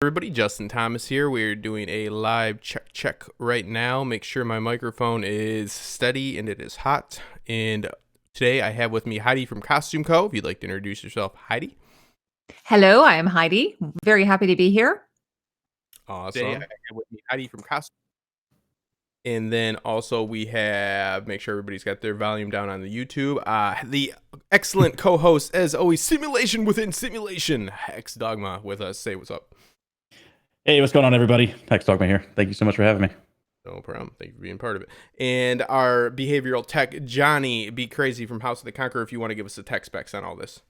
everybody? Justin Thomas here. We're doing a live check right now. Make sure my microphone is steady and it is hot. And today I have with me Heidi from Costume Co. If you'd like to introduce yourself, Heidi. Hello, I am Heidi. Very happy to be here. Awesome. Today I have with me Heidi from Costume. And then also we have, make sure everybody's got their volume down on the YouTube. The excellent co-host, as always, Simulation Within Simulation, Hex Dogma with us. Say what's up. Hey, what's going on, everybody? Hex Dogma here. Thank you so much for having me. No problem. Thank you for being part of it. And our behavioral tech, Johnny Be Crazy from House of the Conqueror, if you want to give us the tech specs on all this.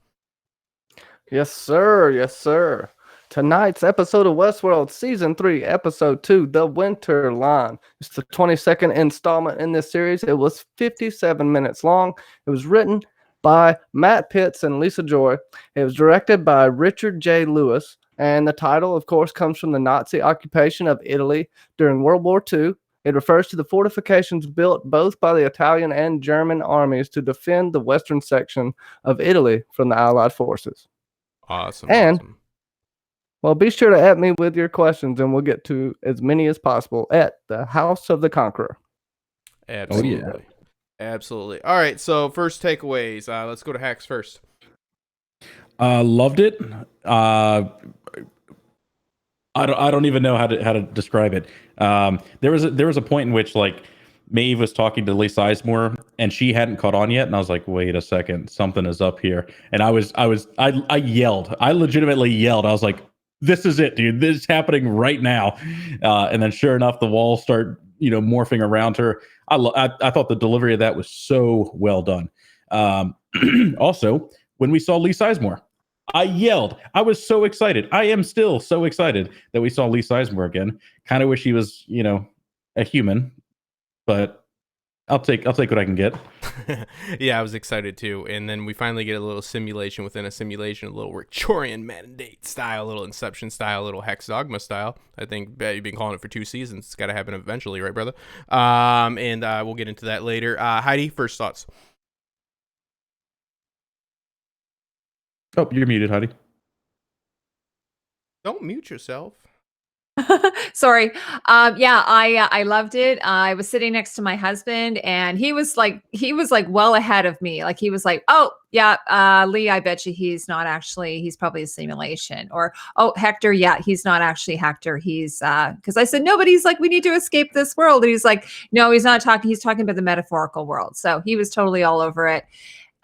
Yes, sir. Yes, sir. Tonight's episode of Westworld, Season 3, Episode 2, The Winter Line. It's the 22nd installment in this series. It was 57 minutes long. It was written by Matt Pitts and Lisa Joy. It was directed by Richard J. Lewis. And the title, of course, comes from the Nazi occupation of Italy during World War II. It refers to the fortifications built both by the Italian and German armies to defend the western section of Italy from the Allied forces. Awesome. Well, be sure to at me with your questions, and we'll get to as many as possible at the House of the Conqueror. Absolutely. Oh, yeah. Absolutely. All right, so first takeaways. Let's go to Hacks first. Loved it. I don't even know how to describe it. There was a point in which like Maeve was talking to Lee Sizemore and she hadn't caught on yet, and I was like, wait a second, something is up here. And I yelled. I legitimately yelled. I was like, this is it, dude. This is happening right now. And then sure enough, the walls start, morphing around her. I thought the delivery of that was so well done. Also, when we saw Lee Sizemore, I yelled. I was so excited. I am still so excited that we saw Lee Sizemore again. Kind of wish he was, a human, but I'll take what I can get. Yeah, I was excited too. And then we finally get a little simulation within a simulation, a little Victorian mandate style, a little Inception style, a little Hex Dogma style. I think you've been calling it for 2 seasons. It's got to happen eventually, right, brother? And we'll get into that later. Heidi, first thoughts. Oh, you're muted, Heidi. Don't mute yourself. Sorry. I loved it. I was sitting next to my husband and he was like well ahead of me. Like he was like, oh yeah, Lee, I bet you he's probably a simulation. Or, oh, Hector, yeah, he's not actually Hector. He's because I said, no, but he's like, we need to escape this world. And he's like, no, he's not talking. He's talking about the metaphorical world. So he was totally all over it.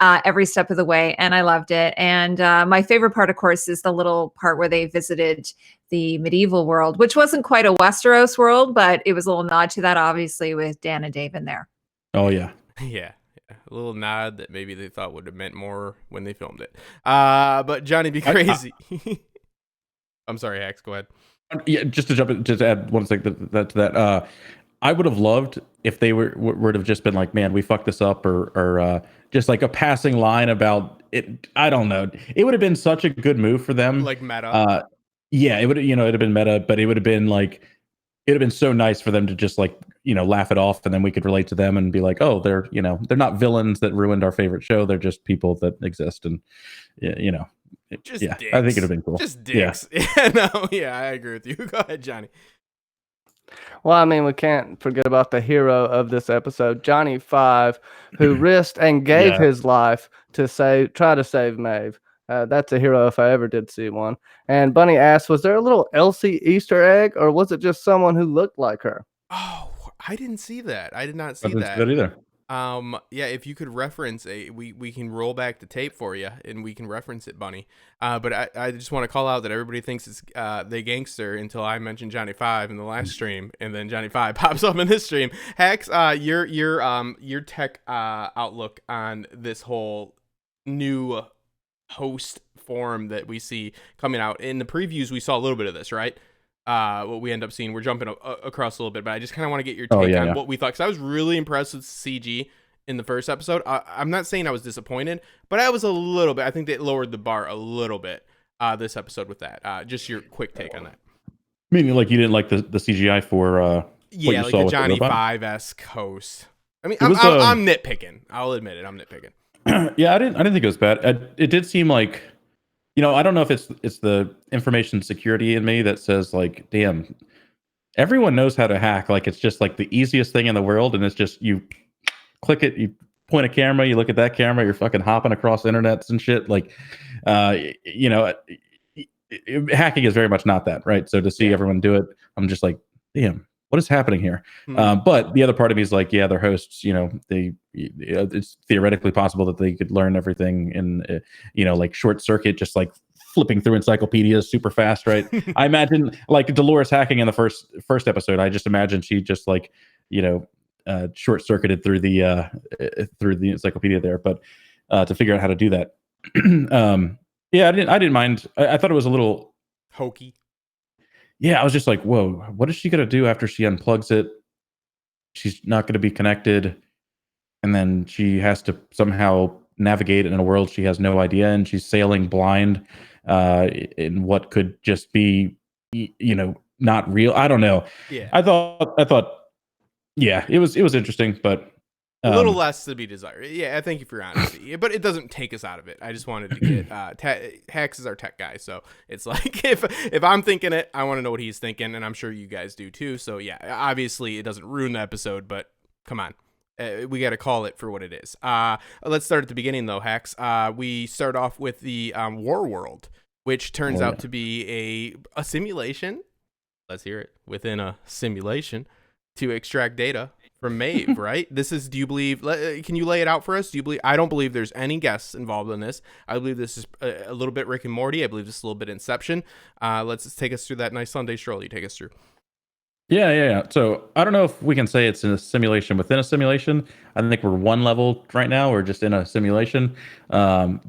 Every step of the way, and I loved it. And my favorite part, of course, is the little part where they visited the medieval world, which wasn't quite a Westeros world, but it was a little nod to that, obviously, with Dan and Dave in there. Oh, yeah. Yeah. A little nod that maybe they thought would have meant more when they filmed it. But Johnny Be Crazy. I'm sorry, Hax, go ahead. Yeah, just to add one thing to that. I would have loved if they would have just been like, man, we fucked this up, or just like a passing line about it. I don't know. It would have been such a good move for them. Like meta. Yeah, it would, it'd have been meta, but it would have been like, it would have been so nice for them to just like, laugh it off, and then we could relate to them and be like, oh, they're not villains that ruined our favorite show. They're just people that exist, and just yeah, dicks. I think it'd have been cool. Just dicks. Yeah, I agree with you. Go ahead, Johnny. Well, I mean, we can't forget about the hero of this episode, Johnny Five, who risked and gave his life to try to save Maeve. That's a hero if I ever did see one. And Bunny asked, was there a little Elsie Easter egg, or was it just someone who looked like her? Oh, I didn't see that. I did not see I didn't that. see that either. Yeah, if you could reference we can roll back the tape for you and we can reference it, Bunny. But I just want to call out that everybody thinks it's the gangster until I mentioned Johnny Five in the last stream, and then Johnny Five pops up in this stream. Hex, your tech outlook on this whole new host form that we see coming out. In the previews, we saw a little bit of this, right? What we end up seeing, we're jumping across a little bit, but I just kind of want to get your take on what we thought, because I was really impressed with CG in the first episode. I'm not saying I was disappointed, but I was a little bit. I think they lowered the bar a little bit this episode with that. Just your quick take on that. Meaning, like, you didn't like the CGI for yeah, like the Johnny Five-esque host. I mean, I'm nitpicking. I'll admit it. I'm nitpicking. Yeah, I didn't think it was bad. It did seem like I don't know if it's the information security in me that says like, damn, everyone knows how to hack. Like it's just like the easiest thing in the world, and it's just you click it, you point a camera, you look at that camera, you're fucking hopping across internets and shit. Like, hacking is very much not that, right? So to see everyone do it, I'm just like, damn, what is happening here? But the other part of me is like, yeah, they're hosts. It's theoretically possible that they could learn everything in, like short circuit, just like flipping through encyclopedias super fast, right? I imagine like Dolores hacking in the first episode. I just imagine she just like, short circuited through the encyclopedia there, but to figure out how to do that. Yeah, I didn't mind. I thought it was a little hokey. Yeah, I was just like, whoa, what is she gonna do after she unplugs it? She's not gonna be connected, and then she has to somehow navigate in a world she has no idea, and she's sailing blind in what could just be, not real. I don't know. Yeah, I thought, yeah, it was interesting, but a little less to be desired. Yeah, thank you for your honesty. But it doesn't take us out of it. I just wanted to get Hex is our tech guy, so it's like if I'm thinking it, I want to know what he's thinking, and I'm sure you guys do too. So yeah, obviously it doesn't ruin the episode, but come on, we got to call it for what it is. Let's start at the beginning though, Hex. We start off with the War World, which turns out to be a simulation. Let's hear it. Within a simulation to extract data from Maeve, right? Do you believe, can you lay it out for us? I don't believe there's any guests involved in this. I believe this is a little bit Rick and Morty. I believe this is a little bit Inception. Let's take us through that nice Sunday stroll. You take us through. Yeah. So I don't know if we can say it's in a simulation within a simulation. I think we're one level right now. We're just in a simulation. But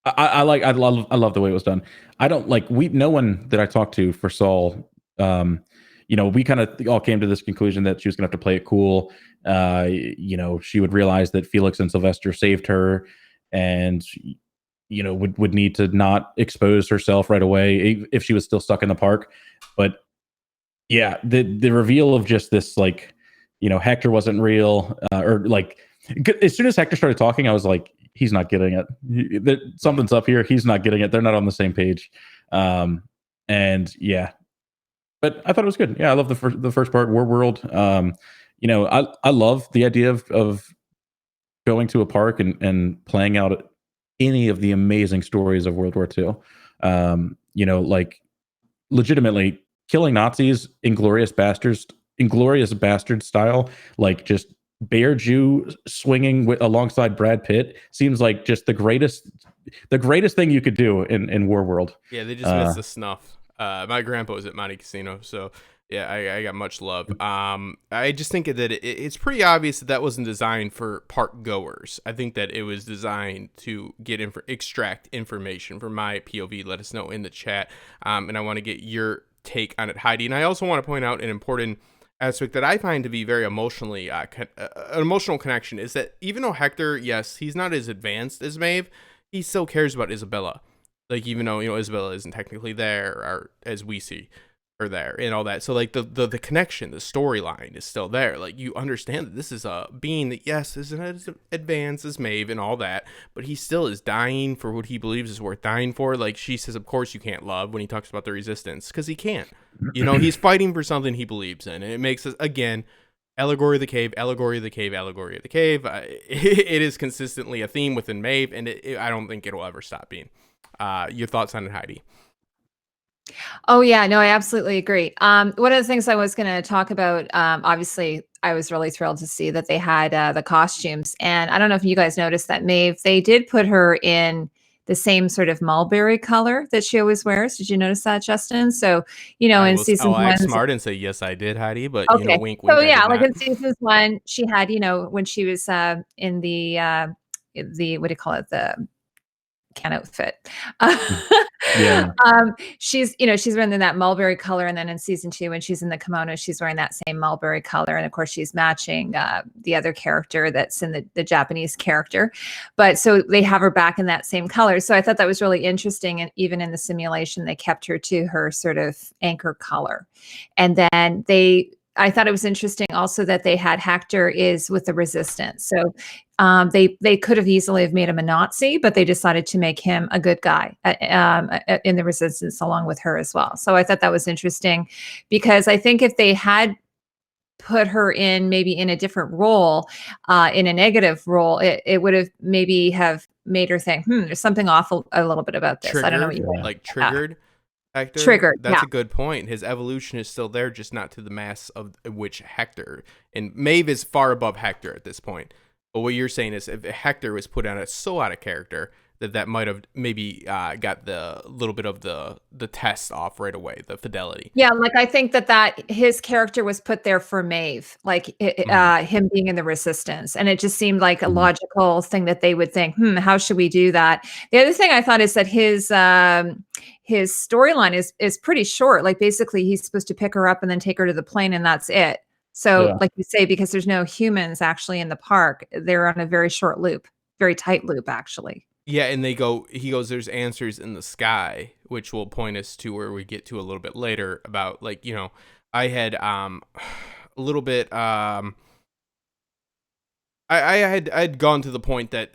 I love the way it was done. No one that I talked to foresaw, we kind of all came to this conclusion that she was going to have to play it cool. She would realize that Felix and Sylvester saved her, and would need to not expose herself right away if she was still stuck in the park. But yeah, the reveal of just this, like, Hector wasn't real, or like as soon as Hector started talking, I was like, he's not getting it. Something's up here. He's not getting it. They're not on the same page. And yeah. But I thought it was good. Yeah, I love the first part, War World. I love the idea of going to a park and playing out any of the amazing stories of World War II. Like legitimately killing Nazis, Inglorious Bastards style, like just Bear Jew swinging alongside Brad Pitt seems like just the greatest thing you could do in War World. Yeah, they just missed the snuff. My grandpa was at Monte Casino, so yeah, I got much love. I just think that it's pretty obvious that wasn't designed for park goers. I think that it was designed to extract information. From my POV, let us know in the chat, and I want to get your take on it, Heidi. And I also want to point out an important aspect that I find to be very emotionally an emotional connection is that even though Hector, yes, he's not as advanced as Maeve, he still cares about Isabella. Like, even though, Isabella isn't technically there, or as we see her there and all that. So, like, the connection, the storyline is still there. Like, you understand that this is a being that, yes, isn't as advanced as Maeve and all that, but he still is dying for what he believes is worth dying for. Like, she says, of course you can't love, when he talks about the resistance, because he can't. He's fighting for something he believes in. And it makes us, again, allegory of the cave, allegory of the cave, allegory of the cave. It is consistently a theme within Maeve, and I don't think it'll ever stop being. Your thoughts on it, Heidi? Oh yeah, no, I absolutely agree. One of the things I was going to talk about, obviously, I was really thrilled to see that they had the costumes, and I don't know if you guys noticed that Maeve, they did put her in the same sort of mulberry color that she always wears. Did you notice that, Justin? So, in season one, act smart and say yes, I did, Heidi. But okay. Wink, wink. So yeah, like in season one, she had, when she was in the what do you call it, the can outfit. Yeah. She's wearing that mulberry color, and then in season 2, when she's in the kimono, she's wearing that same mulberry color, and of course she's matching the other character that's in the Japanese character. But so they have her back in that same color. So I thought that was really interesting, and even in the simulation, they kept her to her sort of anchor color, and then they I thought it was interesting also that they had Hector is with the resistance. So they could have easily have made him a Nazi, but they decided to make him a good guy in the resistance along with her as well. So I thought that was interesting because I think if they had put her in maybe in a different role, in a negative role, it would have maybe have made her think, there's something awful a little bit about this. I don't know what you think. Like triggered. Hector? Triggered. That's a good point. His evolution is still there, just not to the mass of which Hector. And Maeve is far above Hector at this point. But what you're saying is if Hector was put on so out of character that might have maybe got the little bit of the test off right away, the fidelity. Yeah, like I think that his character was put there for Maeve, like him being in the resistance, and it just seemed like a logical thing that they would think, how should we do that? The other thing I thought is that his storyline is pretty short. Like basically, he's supposed to pick her up and then take her to the plane, and that's it. So, like you say, because there's no humans actually in the park, they're on a very short loop, very tight loop, actually. Yeah, and he goes, there's answers in the sky, which will point us to where we get to a little bit later about, like, I had a little bit, I had gone to the point that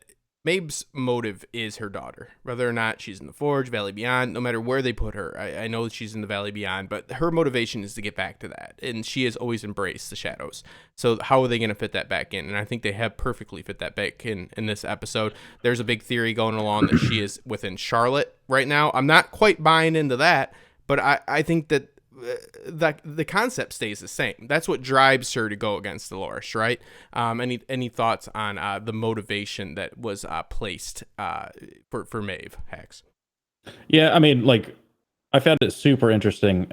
Maeve's motive is her daughter, whether or not she's in the Forge, Valley Beyond, no matter where they put her. I know that she's in the Valley Beyond, but her motivation is to get back to that, and she has always embraced the shadows. So how are they going to fit that back in? And I think they have perfectly fit that back in this episode. There's a big theory going along that she is within Charlotte right now. I'm not quite buying into that, but I think that the concept stays the same. That's what drives her to go against Dolores, right? Any thoughts on the motivation that was placed for Maeve, Hax? Yeah, I mean, like, I found it super interesting.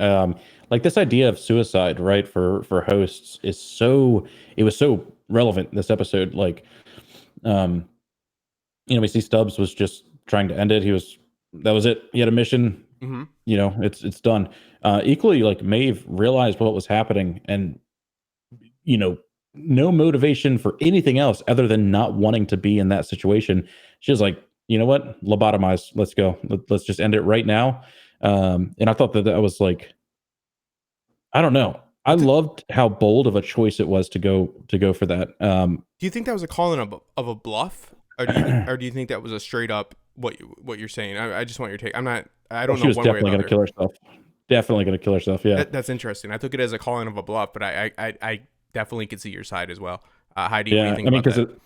Like this idea of suicide, right, for hosts it was so relevant this episode. Like, we see Stubbs was just trying to end it. That was it. He had a mission. Mm-hmm. It's done. Equally, like Maeve realized what was happening, and no motivation for anything else other than not wanting to be in that situation. She was like, you know what, lobotomize. Let's go. Let's just end it right now. And I thought that was like, I don't know. I loved how bold of a choice it was to go for that. Do you think that was a calling of a bluff, or do you think that was a straight up what you're saying? I just want your take. I don't know. She was definitely going to kill herself. Definitely going to kill herself. Yeah, that's interesting. I took it as a calling of a bluff, but I definitely could see your side as well. Heidi, what do you think about that?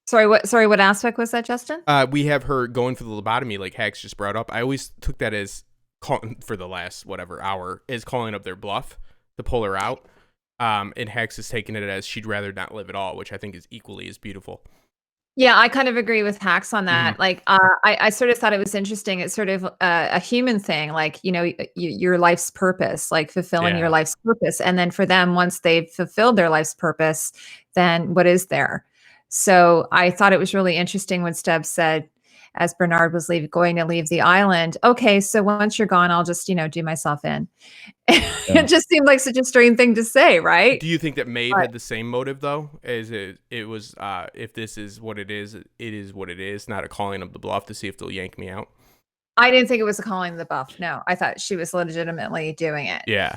Sorry, what aspect was that, Justin? We have her going for the lobotomy, like Hax just brought up. I always took that as calling for the last hour is calling up their bluff to pull her out. And Hax is taking it as she'd rather not live at all, which I think is equally as beautiful. Yeah, I kind of agree with Hax on that. Mm-hmm. Like, I sort of thought it was interesting. It's sort of a human thing, like, your life's purpose, like fulfilling your life's purpose. And then for them, once they've fulfilled their life's purpose, then what is there? So I thought it was really interesting when Stubbs said, as Bernard was going to leave the island, okay, so once you're gone, I'll just, do myself in. It just seemed like such a strange thing to say, right? Do you think that Maeve had the same motive, though, as it was, if this is what it is what it is, not a calling of the bluff to see if they'll yank me out? I didn't think it was a calling of the bluff. No, I thought she was legitimately doing it. Yeah,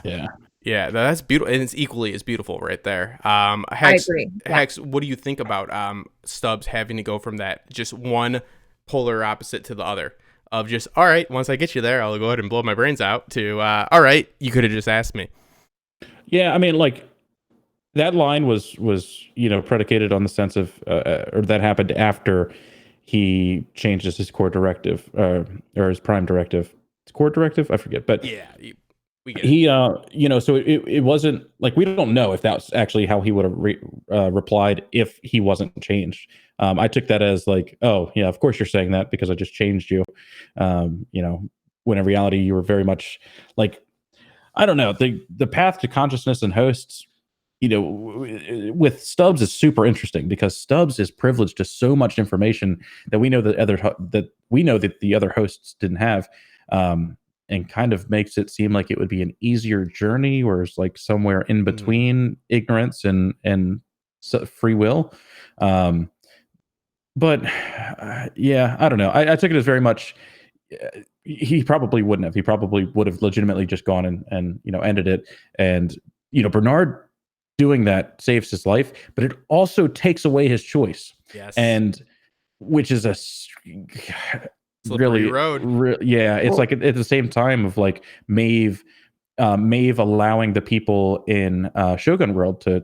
that's beautiful, and it's equally as beautiful right there. I agree. Hex, what do you think about Stubbs having to go from that just one polar opposite to the other of just, all right, once I get you there, I'll go ahead and blow my brains out, to all right, you could have just asked me. Yeah, I mean, like, that line was predicated on the sense of or that happened after he changed his core directive or his prime directive. It's core directive, I forget, but yeah, we get it. So it wasn't like, we don't know if that's actually how he would have replied if he wasn't changed. I took that as like, oh yeah, of course you're saying that because I just changed you. When in reality you were very much like, I don't know, the path to consciousness and hosts, with Stubbs is super interesting because Stubbs is privileged to so much information that we know that the other hosts didn't have, and kind of makes it seem like it would be an easier journey, or it's like somewhere in between ignorance and free will. But yeah, I don't know. I took it as very much, he probably wouldn't have. He probably would have legitimately just gone and ended it. And Bernard doing that saves his life, but it also takes away his choice. Yes. And which is a slippery road. It's like at the same time of like Maeve allowing the people in Shogun World to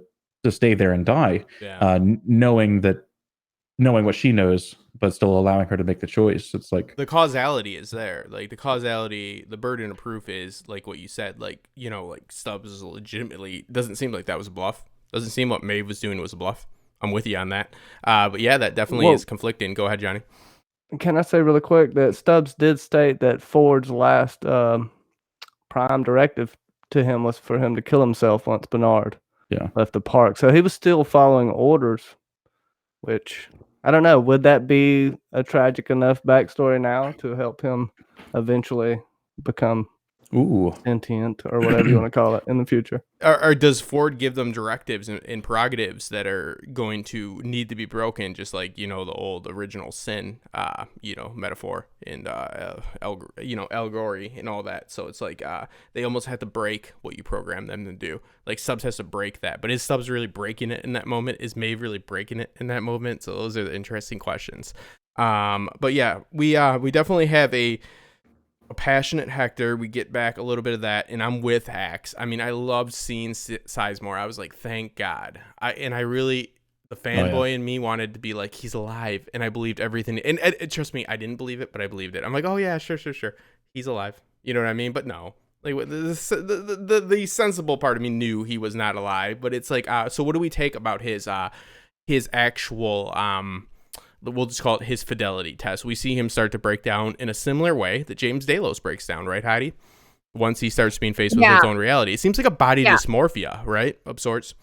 stay there and die, knowing what she knows, but still allowing her to make the choice. It's like the causality is there. Like the burden of proof is like what you said. Like like Stubbs is legitimately doesn't seem like that was a bluff. Doesn't seem what Maeve was doing was a bluff. I'm with you on that. But yeah, that definitely is conflicting. Go ahead, Johnny. Can I say really quick that Stubbs did state that Ford's last prime directive to him was for him to kill himself once Bernard left the park. So he was still following orders, which I don't know. Would that be a tragic enough backstory now to help him eventually become sentient or whatever you want to call it in the future? Or does Ford give them directives and prerogatives that are going to need to be broken, just like the old original sin metaphor and allegory and all that? So it's like they almost have to break what you program them to do. Like Stubbs has to break that, but is Stubbs really breaking it in that moment? Is Maeve really breaking it in that moment? So those are the interesting questions. But yeah, we definitely have a passionate Hector. We get back a little bit of that, and I'm with Axe. I mean, I loved seeing Sizemore. I was like, thank God. The fanboy in me wanted to be like, he's alive, and I believed everything. And trust me, I didn't believe it, but I believed it. I'm like, oh yeah, sure, he's alive. You know what I mean? But no, like the sensible part of me knew he was not alive. But it's like, so what do we take about his actual we'll just call it his fidelity test? We see him start to break down in a similar way that James Delos breaks down, right, Heidi? Once he starts being faced with his own reality. It seems like a body dysmorphia, right, of sorts.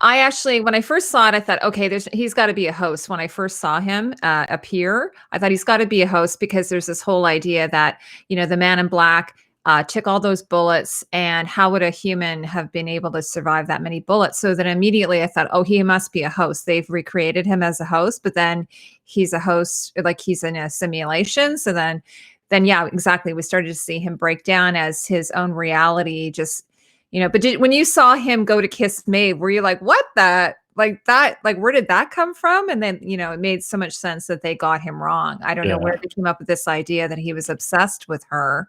I actually, when I first saw it, I thought, okay, he's got to be a host. When I first saw him appear, I thought he's got to be a host because there's this whole idea that, the man in black took all those bullets, and how would a human have been able to survive that many bullets? So then immediately I thought, oh, he must be a host. They've recreated him as a host, but then he's a host, like he's in a simulation. So then yeah, exactly. We started to see him break down as his own reality, just, but when you saw him go to kiss Maeve, were you like, what that? Like that, like, where did that come from? And then, it made so much sense that they got him wrong. I don't know where they came up with this idea that he was obsessed with her.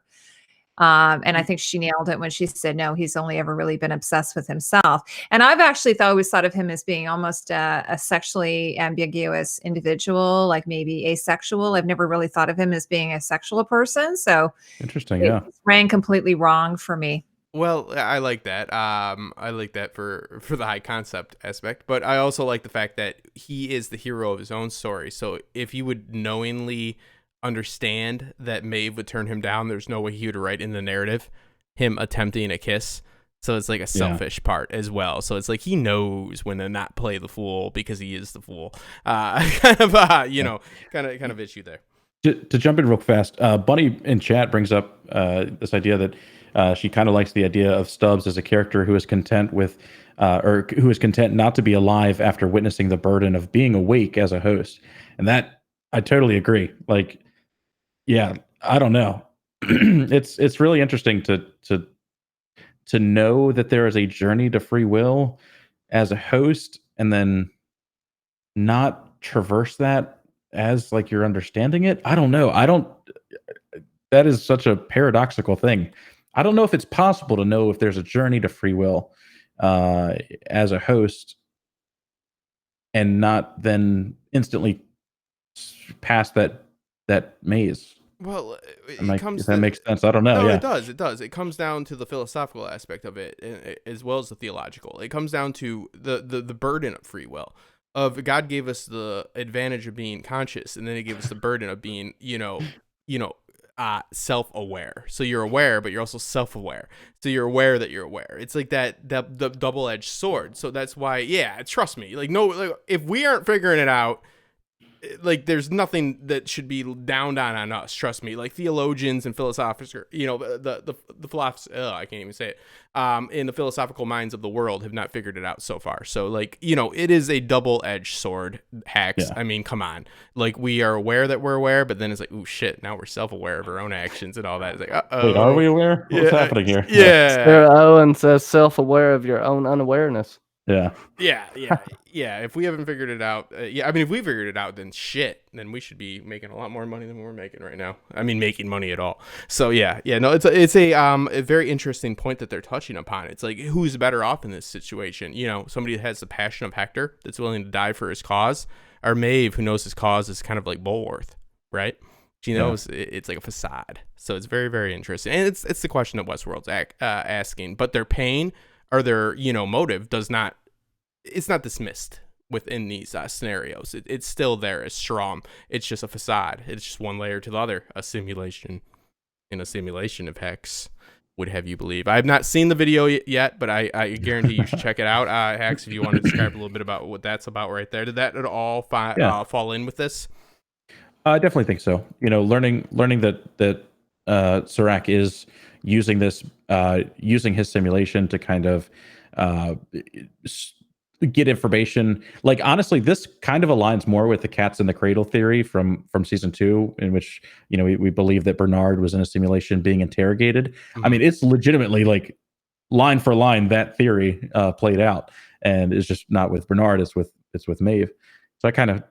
And I think she nailed it when she said, no, he's only ever really been obsessed with himself. And I've actually always thought of him as being almost a sexually ambiguous individual, like maybe asexual. I've never really thought of him as being a sexual person. So interesting. It rang completely wrong for me. Well, I like that. I like that for the high concept aspect, but I also like the fact that he is the hero of his own story. So if you would knowingly understand that Maeve would turn him down, there's no way he would write in the narrative him attempting a kiss. So it's like a selfish part as well. So it's like he knows when to not play the fool because he is the fool. Kind of issue there. To jump in real fast, Bunny in chat brings up this idea that she kind of likes the idea of Stubbs as a character who is content with, or who is content not to be alive after witnessing the burden of being awake as a host. And that I totally agree. Like, yeah, I don't know. It's really interesting to know that there is a journey to free will as a host, and then not traverse that as like you're understanding it. I don't know. That is such a paradoxical thing. I don't know if it's possible to know if there's a journey to free will as a host and not then instantly pass that maze. Well, if that makes sense. I don't know. No, yeah. It does. It comes down to the philosophical aspect of it, as well as the theological. It comes down to the burden of free will. Of God gave us the advantage of being conscious, and then He gave us the burden of being, self-aware. So you're aware, but you're also self-aware. So you're aware that you're aware. It's like the double-edged sword. So that's why, trust me. Like, no, like, if we aren't figuring it out, like there's nothing that should be downed on us. Trust me. Like theologians and philosophers, the philosophers. I can't even say it. In the philosophical minds of the world have not figured it out so far. So like it is a double-edged sword. Hacks. Yeah. I mean, come on. Like we are aware that we're aware, but then it's like, oh shit. Now we're self-aware of our own actions and all that. It's like, uh-oh. Wait, are we aware? What's happening here? Yeah. Sarah Owen says self-aware of your own unawareness. Yeah. Yeah. If we haven't figured it out, I mean, if we figured it out, then shit. Then we should be making a lot more money than we're making right now. I mean, making money at all. So yeah. No, it's a very interesting point that they're touching upon. It's like, who's better off in this situation? Somebody that has the passion of Hector, that's willing to die for his cause, or Maeve, who knows his cause is kind of like Bulworth, right? She knows it's like a facade. So it's very, very interesting, and it's the question that Westworld's asking. But their pain or their motive it's not dismissed within these scenarios. It's still there. It's strong. It's just a facade. It's just one layer to the other. A simulation. In a simulation of Hex would have you believe. I have not seen the video yet, but I guarantee you should check it out. Hex, if you want to describe a little bit about what that's about right there. Did that at all fall in with this? I definitely think so. Learning that Serac is using this, using his simulation to kind of get information. Like honestly, this kind of aligns more with the cats in the cradle theory from season 2, in which we believe that Bernard was in a simulation being interrogated. Mm-hmm. I mean, it's legitimately like line for line that theory played out, and it's just not with Bernard. It's with Maeve. So I kind of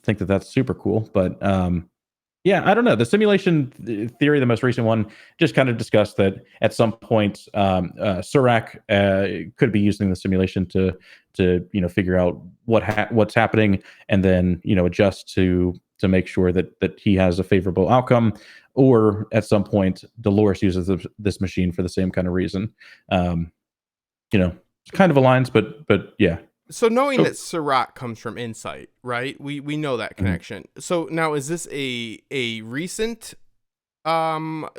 think that that's super cool. But yeah, I don't know. The simulation theory, the most recent one, just kind of discussed that at some point, Serac could be using the simulation to figure out what's happening, and then adjust to make sure that he has a favorable outcome. Or at some point, Dolores uses this machine for the same kind of reason. Kind of aligns, but yeah. So knowing that Serac comes from Insight, right? We know that connection. Mm-hmm. So now is this a recent connection,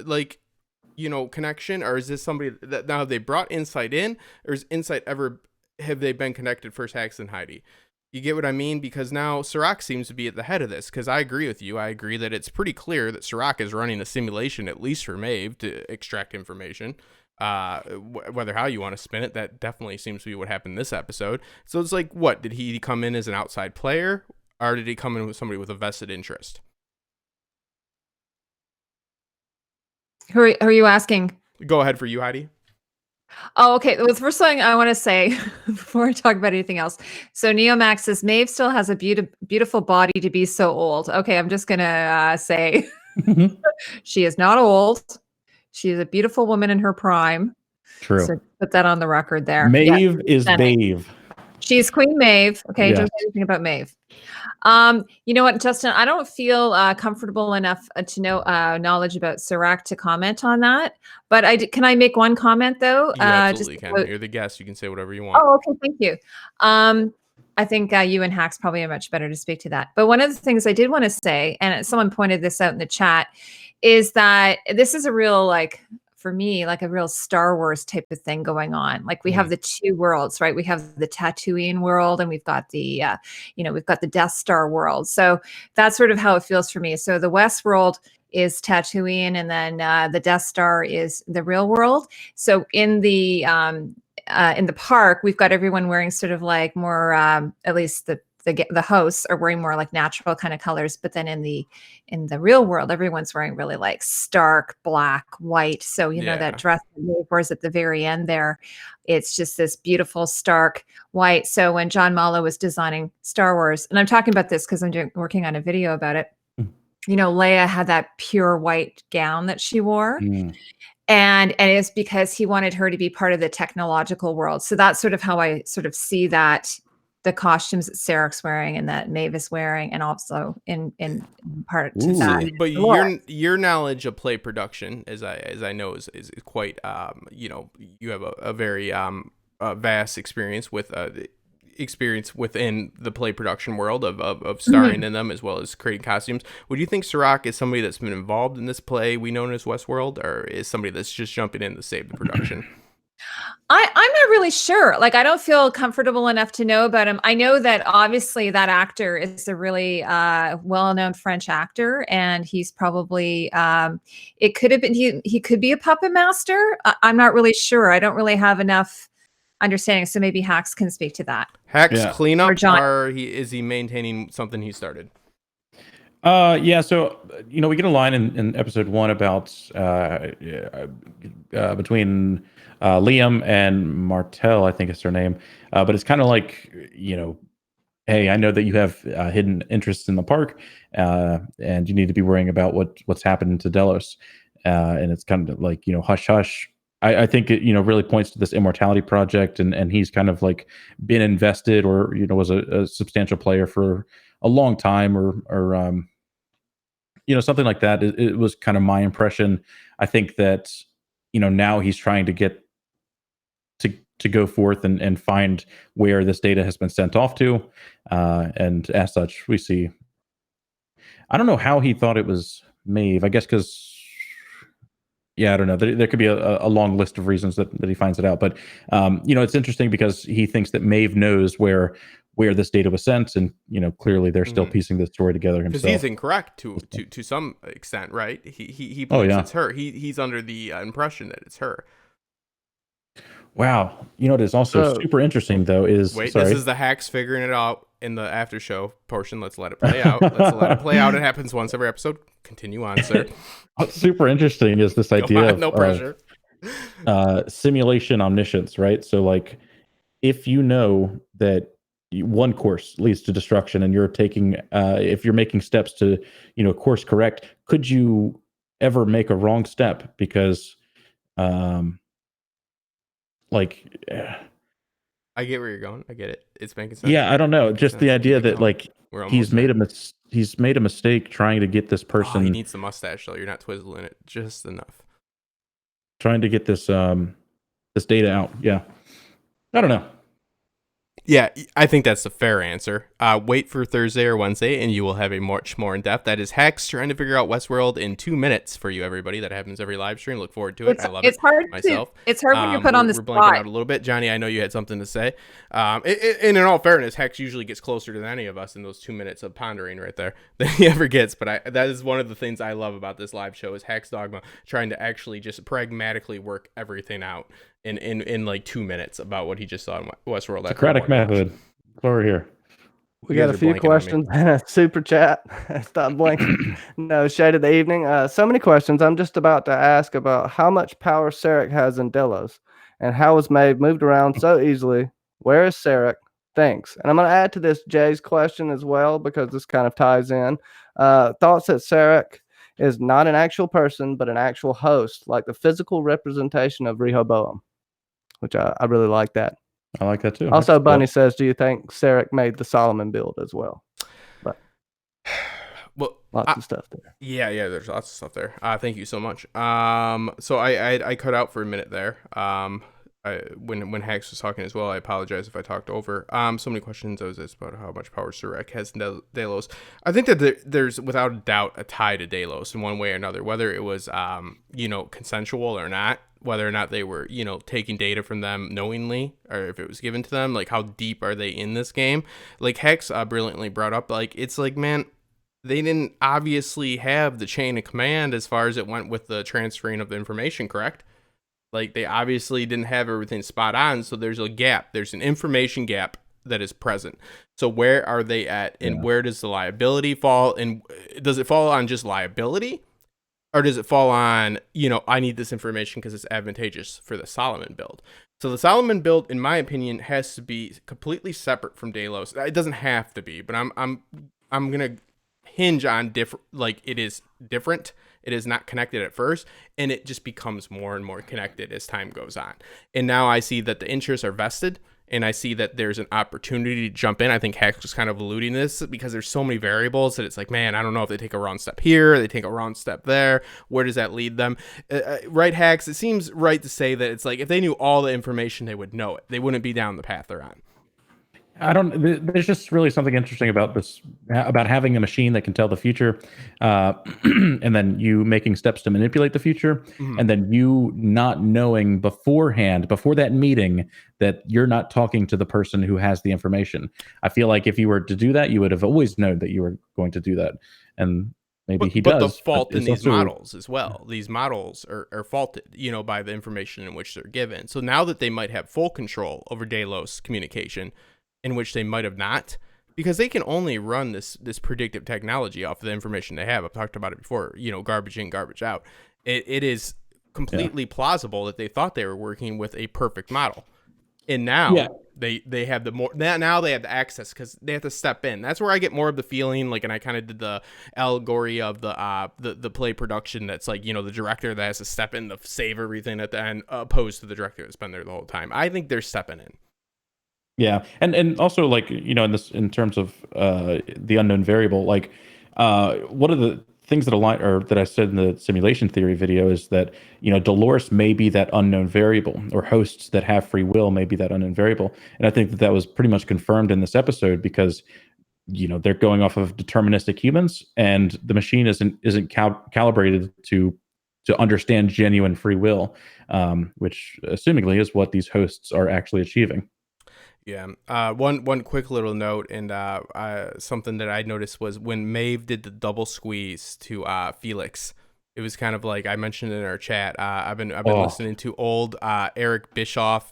or is this somebody that now they brought Insight in, or is Insight have they been connected first, Hax and Heidi? You get what I mean? Because now Serac seems to be at the head of this, because I agree with you. I agree that it's pretty clear that Serac is running a simulation, at least for Maeve, to extract information. Whether how you want to spin it, that definitely seems to be what happened this episode. So it's like, what, did he come in as an outside player, or did he come in with somebody with a vested interest? Who are you asking? Go ahead for you, Heidi. Oh, okay. Well, the first thing I want to say before I talk about anything else. So Neomax says Maeve still has a beautiful body to be so old. Okay, I'm just gonna say she is not old. She is a beautiful woman in her prime. True. So put that on the record there. Maeve is Maeve. She's Queen Maeve. Okay, Yeah. don't say anything about Maeve. You know what, Justin? I don't feel comfortable enough to know knowledge about Serac to comment on that. But can I make one comment though? You absolutely can. You're the guest. You can say whatever you want. Oh, okay. Thank you. I think you and Hax probably are much better to speak to that. But one of the things I did want to say, and someone pointed this out in the chat, is that this is a real, for me, like a real Star Wars type of thing going on. Like we have the two worlds, right? We have the Tatooine world, and we've got the, we've got the Death Star world. So that's sort of how it feels for me. So the Westworld is Tatooine, and then the Death Star is the real world. So in the park, we've got everyone wearing sort of like more, at least the hosts are wearing more like natural kind of colors, but then in the real world, everyone's wearing really like stark black, white. So that dress that Maeve wears at the very end there, it's just this beautiful stark white. So when John Mallow was designing Star Wars, and I'm talking about this because I'm working on a video about it, Leia had that pure white gown that she wore. And it's because he wanted her to be part of the technological world. So that's sort of how I sort of see that, the costumes that Serac's wearing and that Maeve is wearing, and also in part to that. But your knowledge of play production, as I know, is quite you have a very vast experience with within the play production world of starring in them, as well as creating costumes. Would you think Serac is somebody that's been involved in this play we know as Westworld, or is somebody that's just jumping in to save the production? I'm not really sure. Like, I don't feel comfortable enough to know about him. I know that obviously that actor is a really well-known French actor, and he's probably it could have been he could be a puppet master. I'm not really sure. I don't really have enough understanding, so maybe Hacks can speak to that. Hacks cleanup, Or John. or is he maintaining something he started? Yeah, so we get a line in episode 1 about between Liam and Martell, I think is her name. But it's kind of like, hey, I know that you have hidden interests in the park, and you need to be worrying about what's happening to Delos. And it's kind of like, hush hush. I think it really points to this immortality project, and he's kind of like been invested, or was a substantial player for a long time, or something like that. It was kind of my impression. I think that now he's trying to get to go forth and find where this data has been sent off to, and as such, we see. I don't know how he thought it was Maeve. I guess because. Yeah, I don't know. There could be a long list of reasons that he finds it out, but it's interesting because he thinks that Maeve knows where this data was sent, and clearly they're still piecing this story together himself. Because he's incorrect to some extent, right? He believes it's her. He's under the impression that it's her. Wow. What is also super interesting though is this is the Hacks figuring it out in the after show portion. Let's let it play out. It happens once every episode. Continue on, sir. What's super interesting is this idea of no pressure. Simulation omniscience, right? So like, if you know that one course leads to destruction, and you're taking, if you're making steps to, course correct, could you ever make a wrong step? Because, I get where you're going. I get it. It's making sense. Yeah, I don't know. Just the idea that like he's made a mistake trying to get this person. He needs the mustache though. You're not twizzling it just enough. Trying to get this this data out. Yeah, I don't know. Yeah, I think that's a fair answer. Wait for Thursday or Wednesday, and you will have a much more in-depth. That is Hacks trying to figure out Westworld in 2 minutes for you, everybody. That happens every live stream. Look forward to it. I love it myself. It's hard when you're put on the spot. spot. We're blanking out a little bit. Johnny, I know you had something to say. And in all fairness, Hacks usually gets closer to any of us in those 2 minutes of pondering right there than he ever gets. But that is one of the things I love about this live show is Hacks Dogma trying to actually just pragmatically work everything out in like 2 minutes about what he just saw in Westworld. Socratic method. Over here. We got a few questions and a super chat. Stop blanking. No, shade of the evening. So many questions. I'm just about to ask about how much power Sarek has in Delos, and how was Maeve moved around so easily. Where is Sarek? Thanks. And I'm going to add to this Jay's question as well, because this kind of ties in. Thoughts that Sarek is not an actual person, but an actual host, like the physical representation of Rehoboam, which I really like that. I like that too. Also, Bunny says, do you think Sarek made the Solomon build as well? But lots of stuff there. Yeah, there's lots of stuff there. Thank you so much. So I cut out for a minute there. When Hacks was talking as well, I apologize if I talked over. So many questions. I was asked about how much power Sarek has in Delos. I think that there's without a doubt a tie to Delos in one way or another, whether it was consensual or not. Whether or not they were, taking data from them knowingly, or if it was given to them, like how deep are they in this game? Like Hex brilliantly brought up, like it's like, man, they didn't obviously have the chain of command as far as it went with the transferring of the information, correct? Like they obviously didn't have everything spot on, so there's a gap. There's an information gap that is present. So where are they at, and where does the liability fall? And does it fall on just liability? Or does it fall on, I need this information because it's advantageous for the Solomon build? So the Solomon build, in my opinion, has to be completely separate from Delos. It doesn't have to be, but I'm gonna hinge on different. Like it is different. It is not connected at first, and it just becomes more and more connected as time goes on. And now I see that the interests are vested. And I see that there's an opportunity to jump in. I think Hacks was kind of alluding to this because there's so many variables that it's like, man, I don't know if they take a wrong step here, or they take a wrong step there. Where does that lead them? Right, Hacks? It seems right to say that it's like if they knew all the information, they would know it. They wouldn't be down the path they're on. I don't. There's just really something interesting about this, about having a machine that can tell the future, and then you making steps to manipulate the future, Mhm. and then you not knowing beforehand, before that meeting, that you're not talking to the person who has the information. I feel like if you were to do that, you would have always known that you were going to do that, and maybe he But the does. fault in it's these also- models as well. These models are faulted, by the information in which they're given. So now that they might have full control over Delos communication, in which they might have not, because they can only run this predictive technology off of the information they have. I've talked about it before, garbage in, garbage out. It is completely plausible that they thought they were working with a perfect model. And now they have now they have the access because they have to step in. That's where I get more of the feeling, like, and I kind of did the allegory of the play production. That's like, the director that has to step in to save everything at the end, opposed to the director that's been there the whole time. I think they're stepping in. Yeah, and also, like, in terms of the unknown variable, like one of the things that I said in the simulation theory video is that Dolores may be that unknown variable, or hosts that have free will may be that unknown variable, and I think that was pretty much confirmed in this episode because they're going off of deterministic humans, and the machine isn't calibrated to understand genuine free will, which assumingly is what these hosts are actually achieving. Yeah. One quick little note, and something that I noticed was when Maeve did the double squeeze to Felix. It was kind of like I mentioned in our chat. I've been listening to old Eric Bischoff.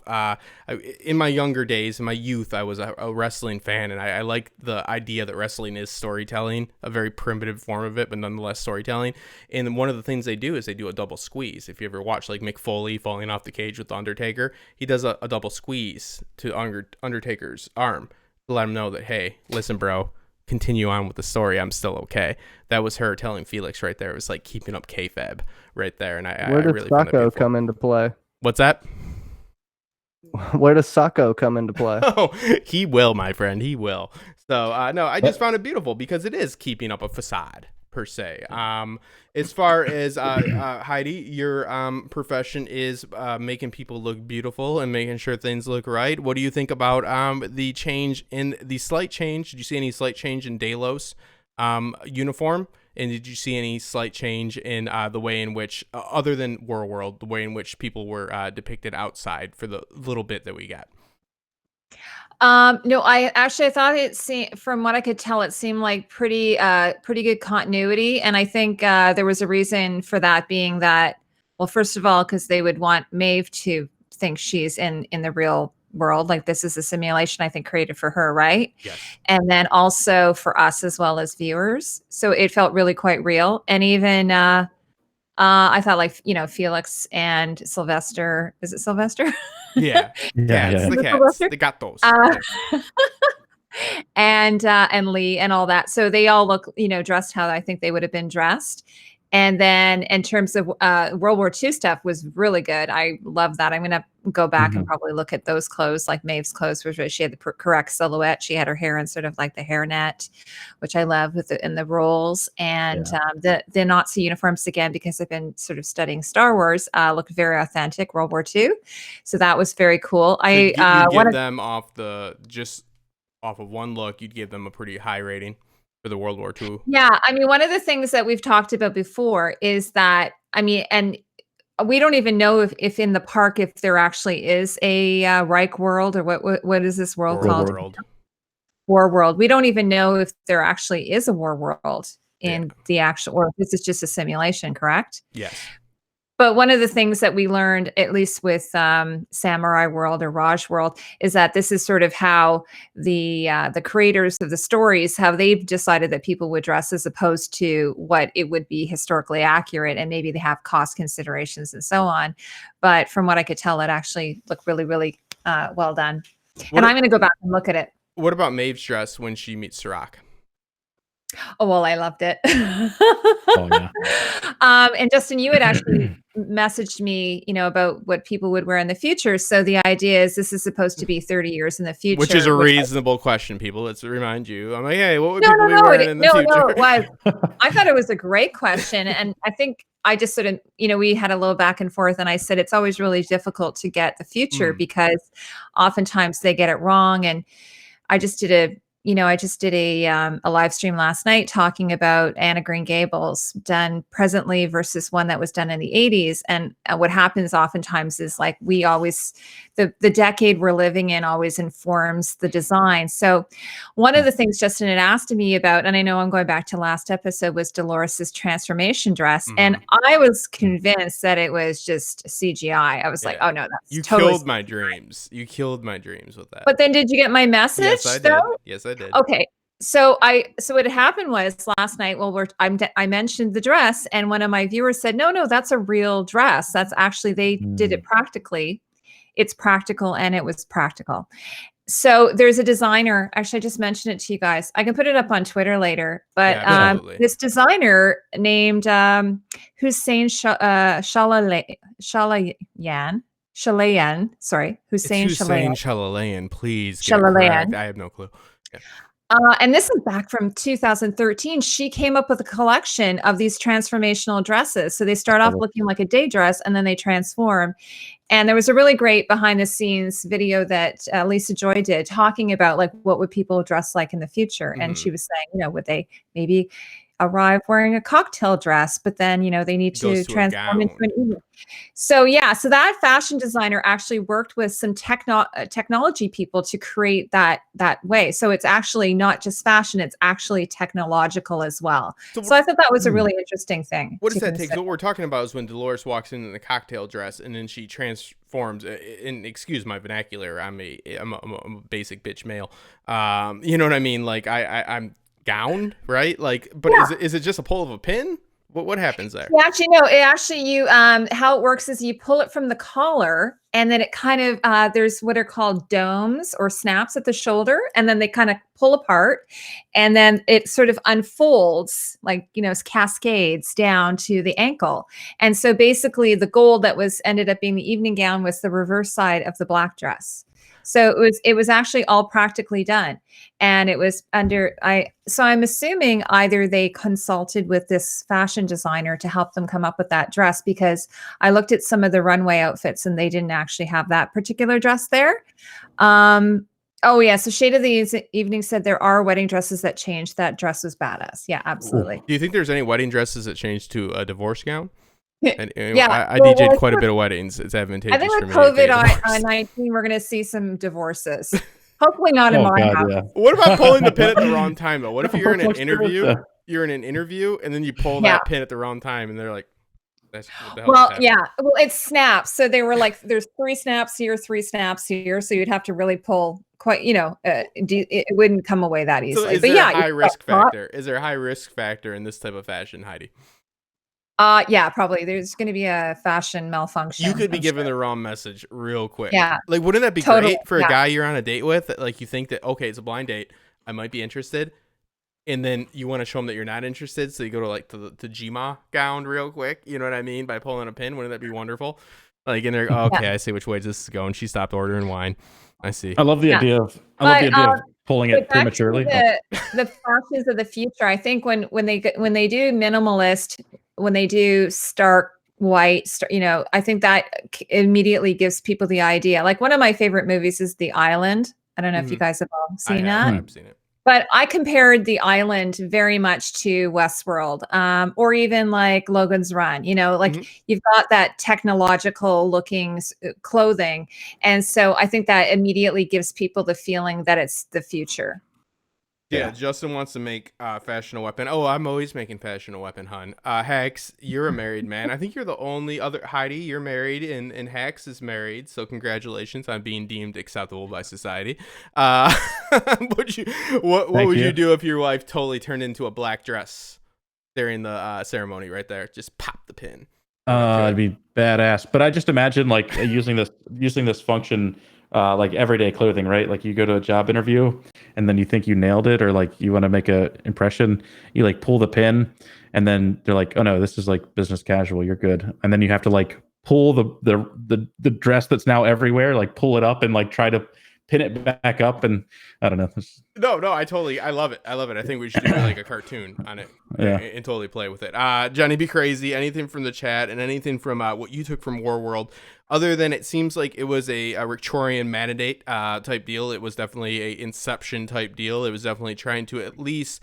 In my younger days, in my youth, I was a wrestling fan, and I like the idea that wrestling is storytelling, a very primitive form of it, but nonetheless storytelling. And one of the things they do is they do a double squeeze. If you ever watch like Mick Foley falling off the cage with the Undertaker, he does a double squeeze to Undertaker's arm to let him know that, hey, listen, bro, continue on with the story. I'm still okay. That was her telling Felix right there. It was like keeping up kayfabe right there. And Where does really found that Sacco beautiful. come into play? What's that? Where does Sacco come into play? Oh, he will, my friend. He will. So, no, I just found it beautiful because it is keeping up a facade per se. As far as Heidi, your profession is making people look beautiful and making sure things look right. What do you think about the slight change? Did you see any slight change in Delos uniform? And did you see any slight change in the way in which, other than World, the way in which people were depicted outside for the little bit that we got? No, I thought it seemed, from what I could tell, it seemed like pretty good continuity. And I think there was a reason for that, being that, well, first of all, because they would want Maeve to think she's in the real world, like this is a simulation, I think, created for her, right? Yes. And then also for us as well as viewers. So it felt really quite real. And even I thought, like, Felix and Sylvester, is it Sylvester? Yeah. Yeah. The cats. The gatos. And Lee and all that. So they all look, dressed how I think they would have been dressed. And then in terms of World War II stuff was really good. I love that. I'm going to go back and probably look at those clothes, like Maeve's clothes, where she had the correct silhouette. She had her hair in sort of like the hairnet, which I love in the rolls. And the Nazi uniforms, again, because I've been sort of studying Star Wars, looked very authentic, World War II. So that was very cool. So you give them off of one look, you'd give them a pretty high rating for the World War II. Yeah, I mean, one of the things that we've talked about before is that, I mean, and we don't even know if in the park, if there actually is a Reich world, or what is this world called? War world. We don't even know if there actually is a war world in the actual, or if this is just a simulation, correct? Yes. But one of the things that we learned, at least with Samurai World or Raj World, is that this is sort of how the creators of the stories, how they've decided that people would dress, as opposed to what it would be historically accurate, and maybe they have cost considerations and so on. But from what I could tell, it actually looked really, really well done. And I'm going to go back and look at it. What about Maeve's dress when she meets Sirach? Oh, well, I loved it. Oh, yeah. And Justin, you had actually messaged me, about what people would wear in the future. So the idea is this is supposed to be 30 years in the future. Which is a reasonable question, people. Let's remind you. I'm like, hey, what would people be wearing in the future? No, it was. I thought it was a great question. And I think I just sort of, we had a little back and forth, and I said, it's always really difficult to get the future because oftentimes they get it wrong. And I just did a live stream last night talking about Anne of Green Gables done presently versus one that was done in the 80s. And what happens oftentimes is like the decade we're living in always informs the design. So one of the things Justin had asked me about, and I know I'm going back to last episode, was Dolores's transformation dress. Mhm. And I was convinced that it was just CGI. I was like, Yeah. oh no, that's You totally killed my dreams. You killed my dreams with that. But then did you get my message? yes, I did. though? Yes, I did. Okay. So what had happened was last night, I mentioned the dress, and one of my viewers said, no, that's a real dress. That's actually, they did it practically. It's practical, and it was practical. So there's a designer, actually I just mentioned it to you guys. I can put it up on Twitter later, but Yeah, absolutely. this designer named Hussein Shalayan, sorry, Hussein It's Hussein Shalayan. Shalalayan, please. Get it Shalalayan. correct. I have no clue. And this is back from 2013. She came up with a collection of these transformational dresses. So they start off looking like a day dress, and then they transform. And there was a really great behind the scenes video that Lisa Joy did talking about like what would people dress like in the future. And she was saying, would they maybe arrive wearing a cocktail dress, but then, they need to transform into an evening. So that fashion designer actually worked with some technology people to create that way. So it's actually not just fashion, it's actually technological as well. So I thought that was a really interesting thing. What does that take? So what we're talking about is when Dolores walks in a cocktail dress and then she transforms, and excuse my vernacular, I'm a basic bitch male. You know what I mean? Like I'm gowned, right? Like, but is it just a pull of a pin? What happens there? Actually, no. You how it works is you pull it from the collar, and then it kind of there's what are called domes or snaps at the shoulder, and then they kind of pull apart, and then it sort of unfolds like cascades down to the ankle. And so basically, the gold that ended up being the evening gown was the reverse side of the black dress. So it was actually all practically done, and it was so I'm assuming either they consulted with this fashion designer to help them come up with that dress, because I looked at some of the runway outfits and they didn't actually have that particular dress there. So Shade of the Evening said there are wedding dresses that changed. That dress was badass. Yeah, absolutely. Do you think there's any wedding dresses that changed to a divorce gown? And Yeah. I DJ'd quite a bit of weddings. It's advantageous I think for with me. to get a divorce. COVID-19, we're going to see some divorces. Hopefully not in my house. Yeah. What about pulling the pin at the wrong time though? What if you're in an interview? You're in an interview and then you pull that pin at the wrong time, and they're like, "That's what the hell just happened?" Well, it's snaps. So they were like, "There's 3 snaps here, 3 snaps here." So you'd have to really pull quite. It wouldn't come away that easily. So is there a high risk factor? Is there a high risk factor in this type of fashion, Heidi? Yeah, probably. There's going to be a fashion malfunction. You could be given the wrong message real quick. Yeah. Like, wouldn't that be Totally, great for a guy you're on a date with? That, like, you think that, okay, it's a blind date, I might be interested, and then you want to show them that you're not interested, so you go to, like, the Jima gown real quick, you know what I mean, by pulling a pin. Wouldn't that be wonderful? Like, and they're, okay, I see which way this is going. She stopped ordering wine. I see. I love the idea of pulling it prematurely. The fashions of the future. I think when they do minimalist, when they do stark white, I think that immediately gives people the idea. Like one of my favorite movies is The Island. I don't know if you guys have all seen that. I've seen it. But I compared The Island very much to Westworld, or even like Logan's Run. You've got that technological looking clothing. And so I think that immediately gives people the feeling that it's the future. Yeah, Justin wants to make fashion a weapon. Oh, I'm always making fashion a weapon, hun. Hex, you're a married man. I think you're the only other. Heidi, you're married, and Hex is married. So congratulations on being deemed acceptable by society. What would you do if your wife totally turned into a black dress during the ceremony right there? Just pop the pin. It'd be badass. But I just imagine like using this function. Like everyday clothing, right? Like you go to a job interview and then you think you nailed it, or like you want to make a impression, you like pull the pin and then they're like, oh no, this is like business casual, you're good. And then you have to like pull the dress that's now everywhere, like pull it up and like try to pin it back up, and I don't know. No, I love it. I think we should do like a cartoon on it and totally play with it. Johnny Be Crazy, anything from the chat and anything from what you took from Warworld, other than it seems like it was a Victorian mandate type deal. It was definitely a Inception type deal. It was definitely trying to at least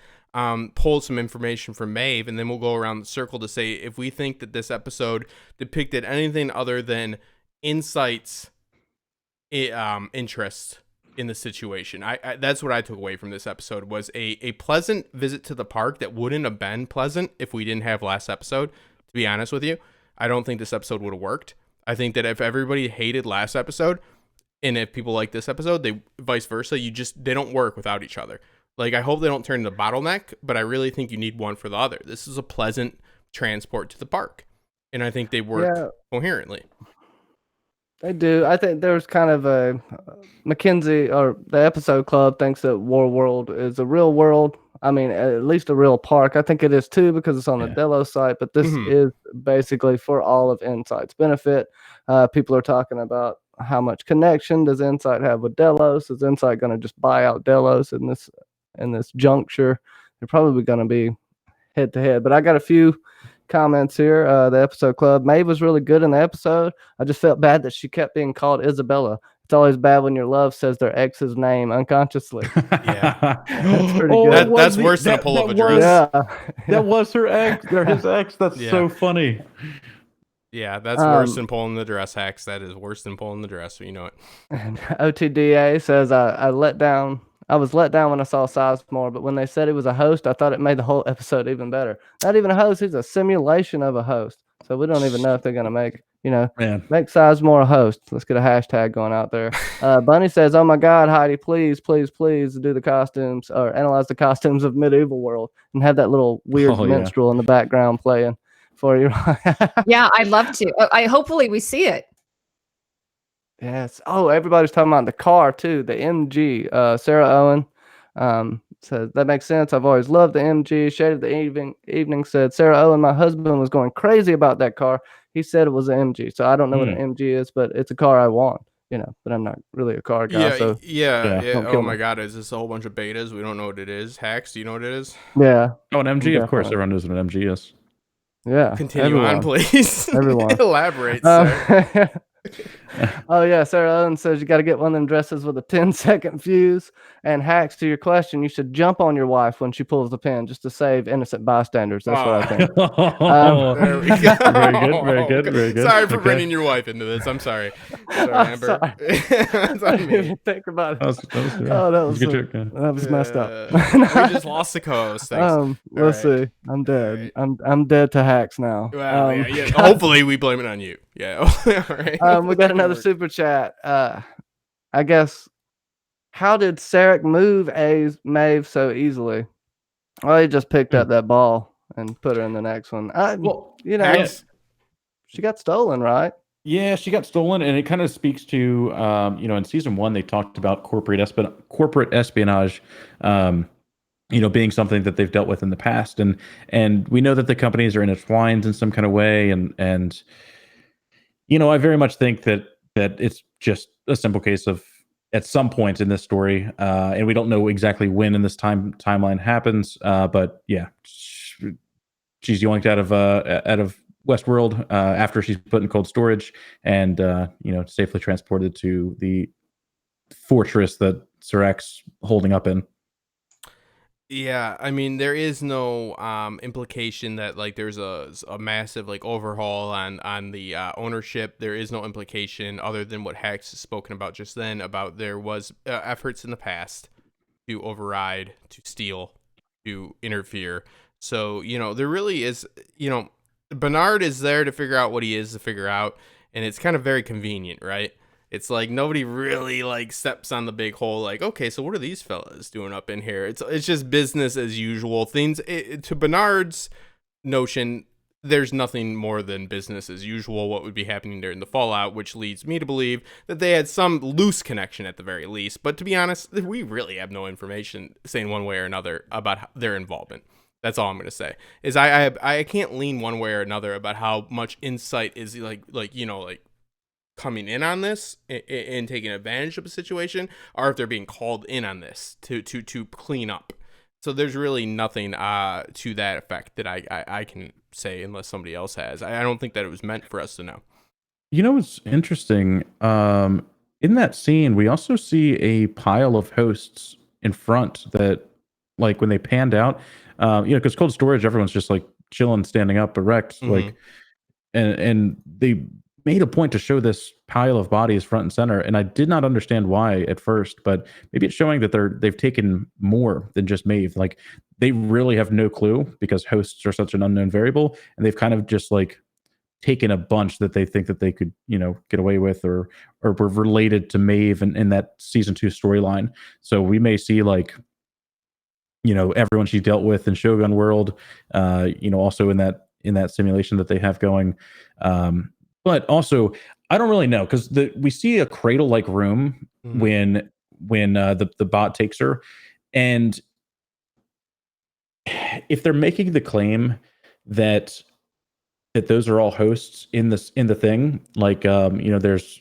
pull some information from Maeve, and then we'll go around the circle to say if we think that this episode depicted anything other than insights, interest in the situation. I that's what I took away from this episode, was a pleasant visit to the park that wouldn't have been pleasant if we didn't have last episode. To be honest with you, I don't think this episode would have worked. I think that if everybody hated last episode and if people like this episode, they vice versa, they don't work without each other. Like, I hope they don't turn into bottleneck, but I really think you need one for the other. This is a pleasant transport to the park, and I think they work coherently. They do. I think there's kind of a Mackenzie, or the episode club, thinks that Warworld is a real world. I mean, at least a real park. I think it is too, because it's on the Delos site, but this is basically for all of Insight's benefit. People are talking about how much connection does Insight have with Delos? Is Insight going to just buy out Delos in this juncture? They're probably going to be head to head. But I got a few comments here. The episode club, Maeve was really good in the episode. I just felt bad that she kept being called Isabella. It's always bad when your love says their ex's name unconsciously. Yeah. That's pretty good. That's worse than a pull-up address. That was her ex, or his ex. That's so funny. Yeah, that's worse than pulling the dress, Hacks. That is worse than pulling the dress, you know it. And OTDA says, I was let down when I saw Sizemore, but when they said he was a host, I thought it made the whole episode even better. Not even a host, he's a simulation of a host. So we don't even know if they're going to make Sizemore a host. Let's get a hashtag going out there. Bunny says, oh my God, Heidi, please do the costumes, or analyze the costumes of Medieval World, and have that little weird minstrel in the background playing for you. Yeah, I'd love to. Hopefully we see it. Yes. Oh, everybody's talking about the car too. The MG. Sarah Owen says that makes sense. I've always loved the MG. Shade of the Evening said, Sarah Owen, my husband was going crazy about that car. He said it was an MG. So I don't know what an MG is, but it's a car I want. But I'm not really a car guy. Yeah. Oh my God, is this a whole bunch of betas? We don't know what it is. Hacks, do you know what it is? Yeah. Oh, an MG. Definitely. Of course, everyone knows what an MG is. Yeah. Continue on, please. Everyone. Elaborate, sir. Oh yeah, Sarah Owen says you got to get one of them dresses with a 10-second fuse. And Hacks, to your question, you should jump on your wife when she pulls the pin, just to save innocent bystanders. That's what I think. There we go. Very good. Sorry for bringing your wife into this. I'm sorry. Sorry, Amber. That's on me. Think about it. That was messed up. We just lost the co-host. Let's see. I'm dead. Right. I'm dead to Hacks now. Well, hopefully we blame it on you. Yeah. All right. We got another super chat. I guess, how did Sarek move Maeve so easily? Well, he just picked up that ball and put her in the next one. She got stolen, right? Yeah, she got stolen, and it kind of speaks to, in season 1 they talked about corporate espionage, being something that they've dealt with in the past, and we know that the companies are intertwined in some kind of way, and I very much think that it's just a simple case of, at some point in this story, and we don't know exactly when in this timeline happens, but yeah, she's yoinked out of Westworld after she's put in cold storage, and safely transported to the fortress that Sarek's holding up in. Yeah, I mean, there is no implication that there's a massive overhaul on the ownership. There is no implication other than what Hacks has spoken about just then, about there was efforts in the past to override, to steal, to interfere. So there really is. Bernard is there to figure out what he is to figure out, and it's kind of very convenient, right? It's like nobody really steps on the big hole. Okay, so what are these fellas doing up in here? It's just business as usual. Things to Bernard's notion, there's nothing more than business as usual. What would be happening during the fallout, which leads me to believe that they had some loose connection at the very least. But to be honest, we really have no information saying one way or another about their involvement. That's all I'm gonna say. Is I can't lean one way or another about how much Insight is coming in on this and taking advantage of the situation, or if they're being called in on this to clean up. So there's really nothing to that effect that I can say unless somebody else has. I don't think that it was meant for us to know. You know what's interesting? In that scene, we also see a pile of hosts in front that, like, when they panned out, because cold storage, everyone's just like chilling, standing up, erect, like, and they made a point to show this pile of bodies front and center, and I did not understand why at first, but maybe it's showing that they've taken more than just Maeve. Like, they really have no clue because hosts are such an unknown variable, and they've kind of just like taken a bunch that they think that they could, get away with, or were related to Maeve in that season 2 storyline. So we may see, like, everyone she dealt with in Shogun World, also in that simulation that they have going. But also, I don't really know, because we see a cradle-like room when the bot takes her, and if they're making the claim that those are all hosts in the thing, like, there's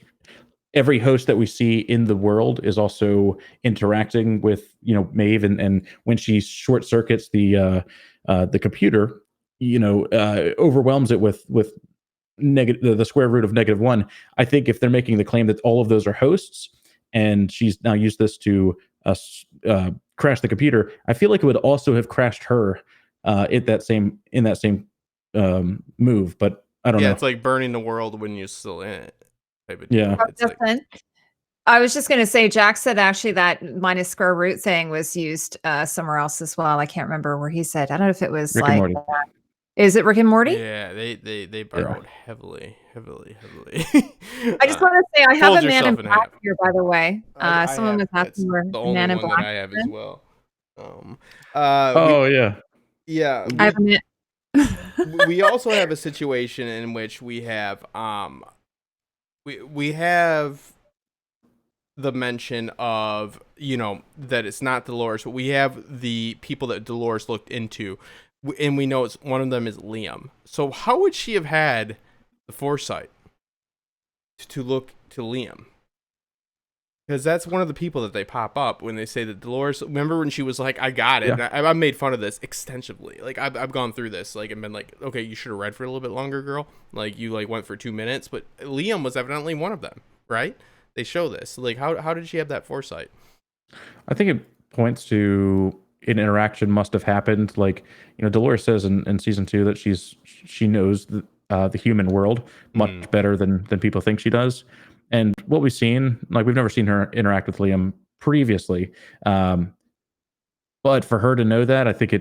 every host that we see in the world is also interacting with Maeve, and when she short circuits the computer, overwhelms it with negative, the square root of -1. I think if they're making the claim that all of those are hosts, and she's now used this to crash the computer, I feel like it would also have crashed her in that same move. But I don't know. Yeah, it's like burning the world when you're still in it. Yeah. I was just going to say, Jack said actually that minus square root thing was used somewhere else as well. I can't remember where he said. I don't know if it was Rick and Morty. Is it Rick and Morty? Yeah, they borrowed heavily. I just want to say I have a Man in Black here, by the way. Someone was asking where the only Man in one Black that I have as well. Yeah. I have a we also have a situation in which we have we have the mention of that it's not Dolores, but we have the people that Dolores looked into, and we know one of them is Liam. So how would she have had the foresight to look to Liam? Because that's one of the people that they pop up when they say that Dolores. Remember when she was like, "I got it." Yeah. And I made fun of this extensively. Like I've gone through this, like, and been like, "Okay, you should have read for a little bit longer, girl. Like you went for 2 minutes." But Liam was evidently one of them, right? They show this. Like how did she have that foresight? I think it points to an interaction must have happened. Like, Dolores says in season 2 that she knows the human world much better than people think she does. And what we've seen, like, we've never seen her interact with Liam previously. But for her to know that, I think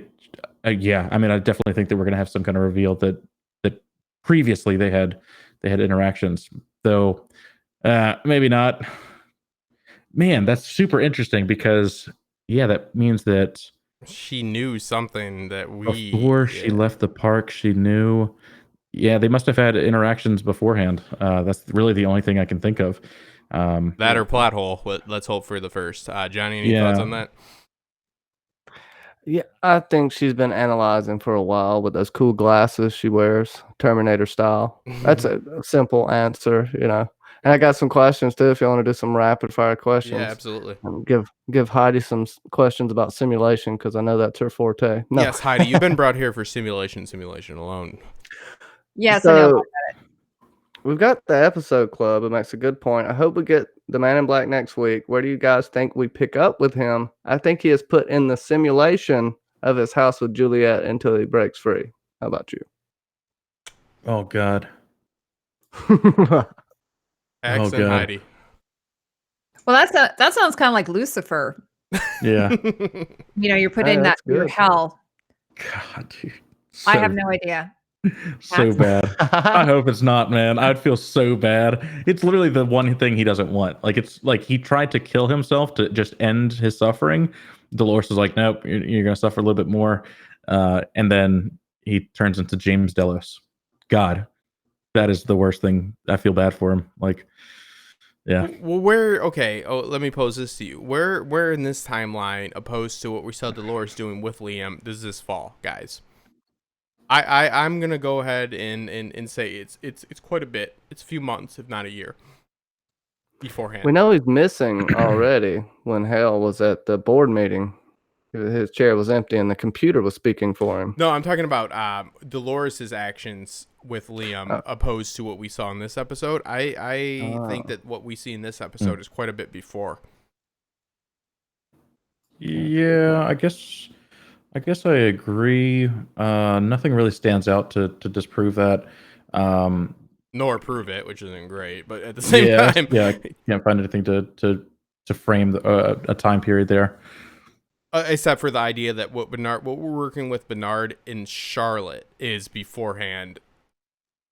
I definitely think that we're going to have some kind of reveal that previously they had interactions, though maybe not. Man, that's super interesting, because that means that she knew something that before she left the park, she knew. Yeah, they must have had interactions beforehand. That's really the only thing I can think of. That or plot hole. Let's hope for the first. Johnny, any thoughts on that? Yeah, I think she's been analyzing for a while with those cool glasses she wears, Terminator style. That's a simple answer, And I got some questions too, if you want to do some rapid fire questions. Yeah, absolutely. Give Heidi some questions about simulation, because I know that's her forte. No. Yes, Heidi, you've been brought here for simulation alone. Yes, I know about that. We've got the episode club. It makes a good point. I hope we get the Man in Black next week. Where do you guys think we pick up with him? I think he is put in the simulation of his house with Juliet until he breaks free. How about you? Oh God. Accent Heidi. Well, that sounds kind of like Lucifer. Yeah. You're put in that your hell. God, dude. I have no idea. So bad. I hope it's not, man. I'd feel so bad. It's literally the one thing he doesn't want. Like, it's like he tried to kill himself to just end his suffering. Dolores is like, nope, you're gonna suffer a little bit more. And then he turns into James Delos. God, that is the worst thing. I feel bad for him. Like, yeah. Well, let me pose this to you. Where in this timeline, opposed to what we saw Dolores doing with Liam, does this fall, guys? I'm gonna go ahead and say it's quite a bit. It's a few months, if not a year. beforehand. We know he's missing already when Hale was at the board meeting. His chair was empty and the computer was speaking for him. No, I'm talking about Dolores' actions with Liam opposed to what we saw in this episode. I think that what we see in this episode is quite a bit before. Yeah, I guess I agree. Nothing really stands out to disprove that. Nor prove it, which isn't great, but at the same time, I can't find anything to frame a time period there. Except for the idea that what we're working with Bernard in Charlotte is beforehand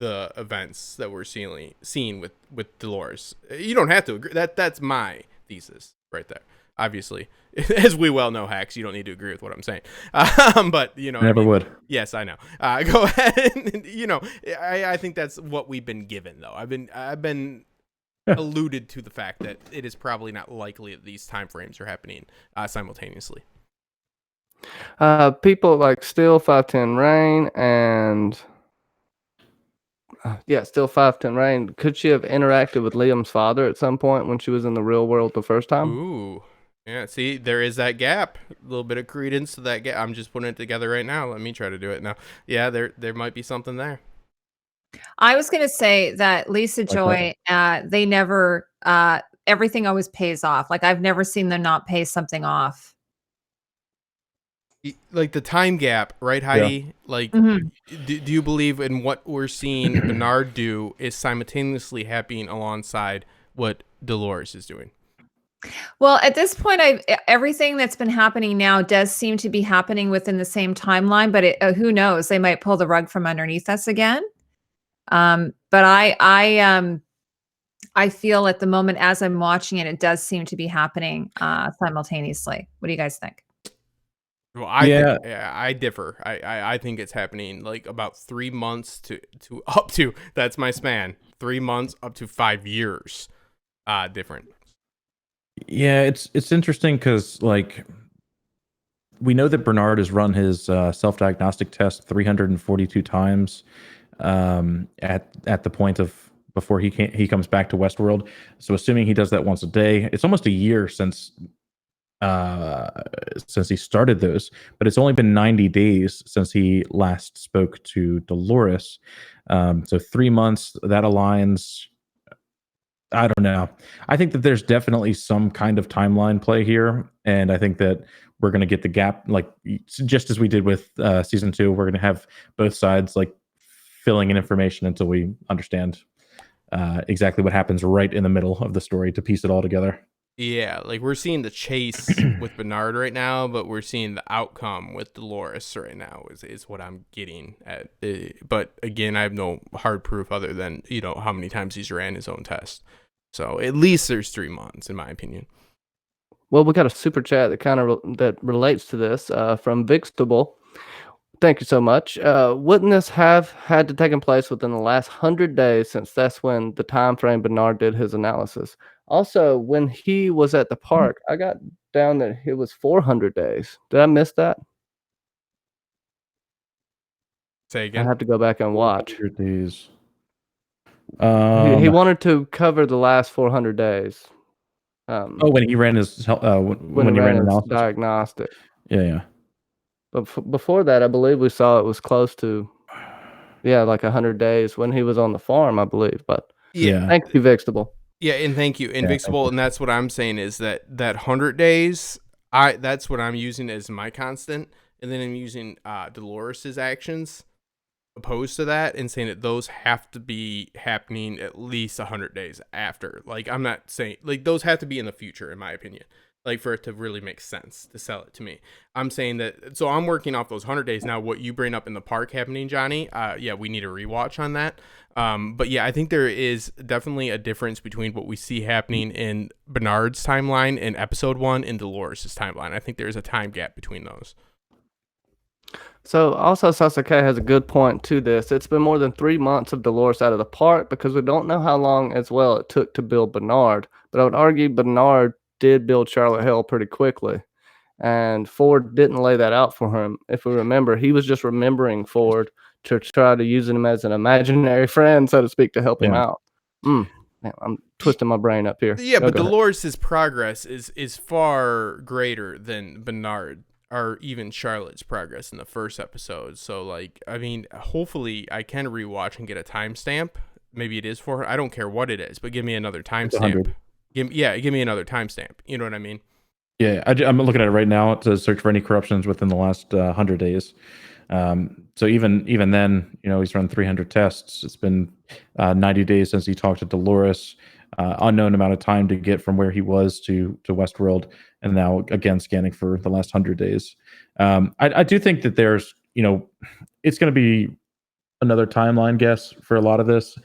the events that we're seeing with Dolores. You don't have to agree. That's my thesis right there. Obviously, as we well know, Hacks, you don't need to agree with what I'm saying. But you know, Never would. Yes, I know. Go ahead. You know, I think that's what we've been given, though. I've been alluded to the fact that it is probably not likely that these time frames are happening simultaneously. People like Still 510 Rain and Still 510 Rain. Could she have interacted with Liam's father at some point when she was in the real world the first time? Ooh, yeah. See, there is that gap. A little bit of credence to that gap. I'm just putting it together right now. Let me try to do it now. Yeah, there might be something there. I was going to say that Lisa Joy, they never, everything always pays off. Like I've never seen them not pay something off. Like the time gap, right, Heidi? Yeah. Like, do you believe in what we're seeing Bernard do is simultaneously happening alongside what Dolores is doing? Well, at this point, everything that's been happening now does seem to be happening within the same timeline, but who knows? They might pull the rug from underneath us again. But I feel at the moment as I'm watching it, it does seem to be happening simultaneously. What do you guys think? Well, I differ. I think it's happening like about 3 months to up to, that's my span, 3 months up to 5 years different. Yeah, it's interesting because like we know that Bernard has run his self-diagnostic test 342 times at the point of before he comes back to Westworld. So assuming he does that once a day, it's almost a year since he started those, but it's only been 90 days since he last spoke to Dolores. So 3 months, that aligns. I don't know. I think that there's definitely some kind of timeline play here, and I think that we're going to get the gap, like just as we did with season 2. We're going to have both sides like filling in information until we understand exactly what happens right in the middle of the story to piece it all together. Yeah, like we're seeing the chase with Bernard right now, but we're seeing the outcome with Dolores right now is what I'm getting at. But again, I have no hard proof other than, you know, how many times he's ran his own test. So at least there's 3 months, in my opinion. Well, we got a super chat that kind of that relates to this from Vikstable. Thank you so much. Wouldn't this have had to take place within the last 100 days, since that's when the time frame Bernard did his analysis? Also, when he was at the park, I got down that it was 400 days. Did I miss that? Say again. I have to go back and watch. Days. He wanted to cover the last 400 days. When he ran his when he ran his diagnostic. Yeah. But before that, I believe we saw it was close to, like 100 days when he was on the farm, I believe. But yeah, thank you, Vikstable. Yeah, and thank you, Invincible, and that's what I'm saying is that 100 days, that's what I'm using as my constant, and then I'm using Dolores's actions opposed to that, and saying that those have to be happening at least 100 days after. Like, I'm not saying, like, those have to be in the future, in my opinion, like, for it to really make sense to sell it to me. I'm saying that, so I'm working off those 100 days. Now, what you bring up in the park happening, Johnny, we need a rewatch on that. But yeah, I think there is definitely a difference between what we see happening in Bernard's timeline in episode 1 and Dolores' timeline. I think there's a time gap between those. So also Sasuke has a good point to this. It's been more than 3 months of Dolores out of the park because we don't know how long as well it took to build Bernard. But I would argue Bernard did build Charlotte Hale pretty quickly. And Ford didn't lay that out for him. If we remember, he was just remembering Ford to try to use him as an imaginary friend, so to speak, to help him out. Man, I'm twisting my brain up here. Yeah, but Go ahead. Dolores' progress is far greater than Bernard or even Charlotte's progress in the first episode. So, like, I mean, hopefully I can rewatch and get a timestamp. Maybe it is 400. I don't care what it is, but give me another timestamp. Give me another timestamp. You know what I mean? Yeah, I'm looking at it right now to search for any corruptions within the last 100 days. So even then, he's run 300 tests. It's been 90 days since he talked to Dolores. Unknown amount of time to get from where he was to Westworld, and now again scanning for the last 100 days. I do think that there's, it's going to be another timeline guess for a lot of this,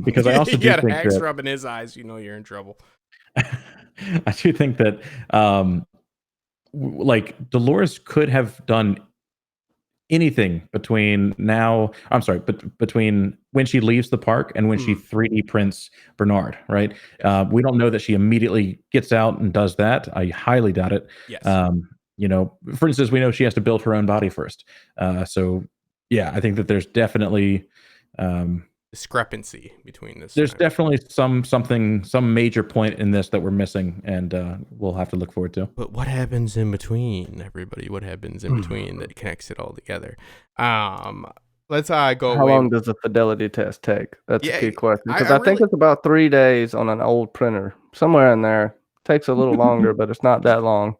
because I also do think Hacks that rubbing his eyes, you're in trouble. I do think that like Dolores could have done anything between between when she leaves the park and when she 3D prints Bernard, right? We don't know that she immediately gets out and does that. I highly doubt it. Yes. For instance, we know she has to build her own body first. So yeah, I think that there's definitely discrepancy between this. There's definitely some major point in this that we're missing, and we'll have to look forward to. But what happens in between, everybody? What happens in between that connects it all together? Let's go. How long does the fidelity test take? That's a key question, because I think it's about 3 days on an old printer, somewhere in there. Takes a little longer, but it's not that long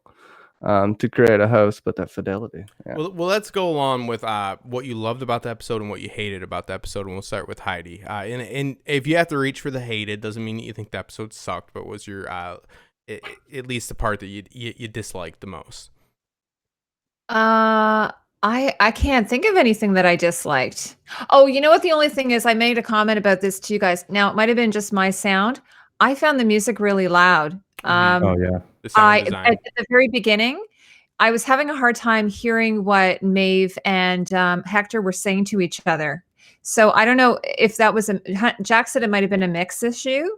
to create a host. But that fidelity. Yeah. Well, let's go along with what you loved about the episode and what you hated about the episode, and we'll start with Heidi. And if you have to reach for the hated, doesn't mean that you think the episode sucked, but was your at least the part that you disliked the most? I can't think of anything that I disliked. Oh, you know what? The only thing is, I made a comment about this to you guys. Now, it might have been just my sound. I found the music really loud. Oh yeah. The sound design. At the very beginning, I was having a hard time hearing what Maeve and Hector were saying to each other. So I don't know if that was Jack said it might have been a mix issue,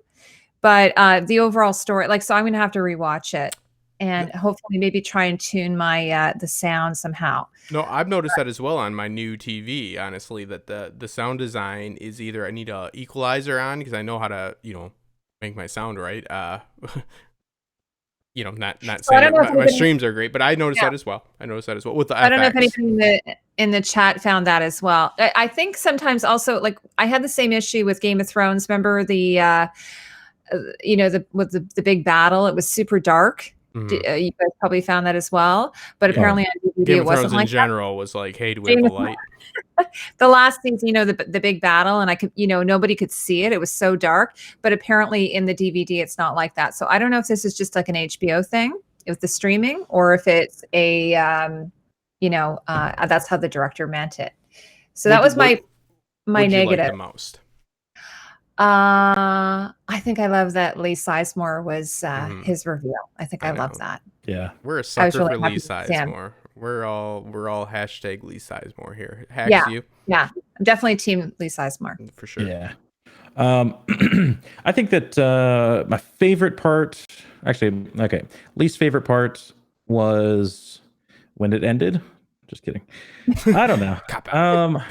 but the overall story, so I'm going to have to rewatch it and hopefully maybe try and tune my the sound somehow. No, I've noticed that as well on my new TV, honestly, that the sound design is either I need a equalizer on because I know how to, make my sound right. Not saying that my streams are great, but I noticed that as well. With the FX. I don't know if anyone in the chat found that as well. I think sometimes also, I had the same issue with Game of Thrones. Remember the big battle? It was super dark. Mm-hmm. You guys probably found that as well, but apparently on DVD Game it wasn't Thrones like in general was like, hey, do we have a light? The last season, the big battle, and I could, nobody could see it. It was so dark, but apparently in the DVD, it's not like that. So I don't know if this is just like an HBO thing with the streaming, or if it's a, that's how the director meant it. So that was my negative. Like the most? I think I love that Lee Sizemore was his reveal. I think I love that. Yeah, we're a sucker for Lee Sizemore. We're all hashtag Lee Sizemore here. Hacks you? Yeah, I'm definitely team Lee Sizemore for sure. Yeah. I think that my favorite part, least favorite part was when it ended. Just kidding. I don't know. Cop out.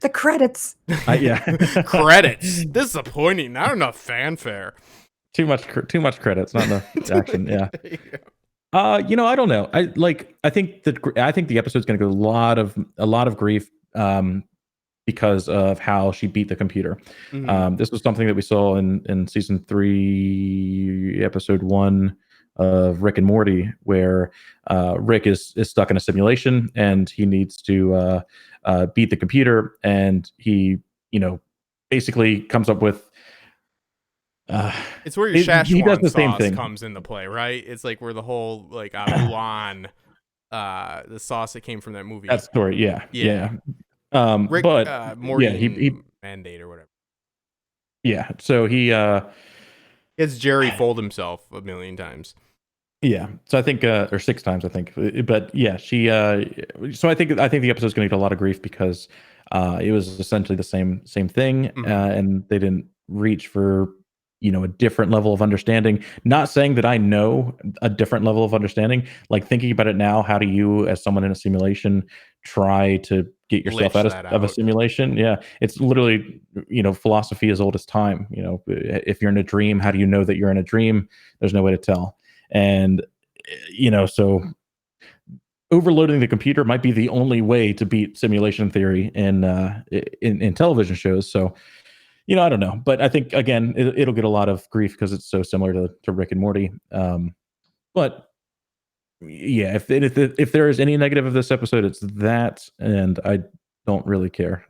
The credits. Yeah. Credits. Disappointing. Not enough fanfare. Too much credits. Not enough action. Yeah. I don't know. I think the episode's going to get a lot of grief because of how she beat the computer. Mm-hmm. This was something that we saw in season 3, episode 1 of Rick and Morty, where Rick is stuck in a simulation and he needs to beat the computer, and he basically comes up with. It's where your Szechuan the sauce comes into play, right? It's like where the whole Mulan, the sauce that came from that movie. That story, yeah. Rick, but Morty, he mandate or whatever. Yeah, so he it's Jerry fooled himself a million times. Yeah, so I think or 6 times I think, but yeah, she. So I think the episode's going to get a lot of grief because it was essentially the same thing, and they didn't reach for a different level of understanding. Not saying that I know a different level of understanding. Like, thinking about it now, how do you, as someone in a simulation, try to get yourself Glitch out that of a out. simulation. Yeah, it's literally, philosophy as old as time. If you're in a dream, how do you know that you're in a dream? There's no way to tell. And so overloading the computer might be the only way to beat simulation theory in television shows. So I don't know, but I think again it'll get a lot of grief because it's so similar to Rick and Morty. But yeah, if there is any negative of this episode, it's that, and I don't really care.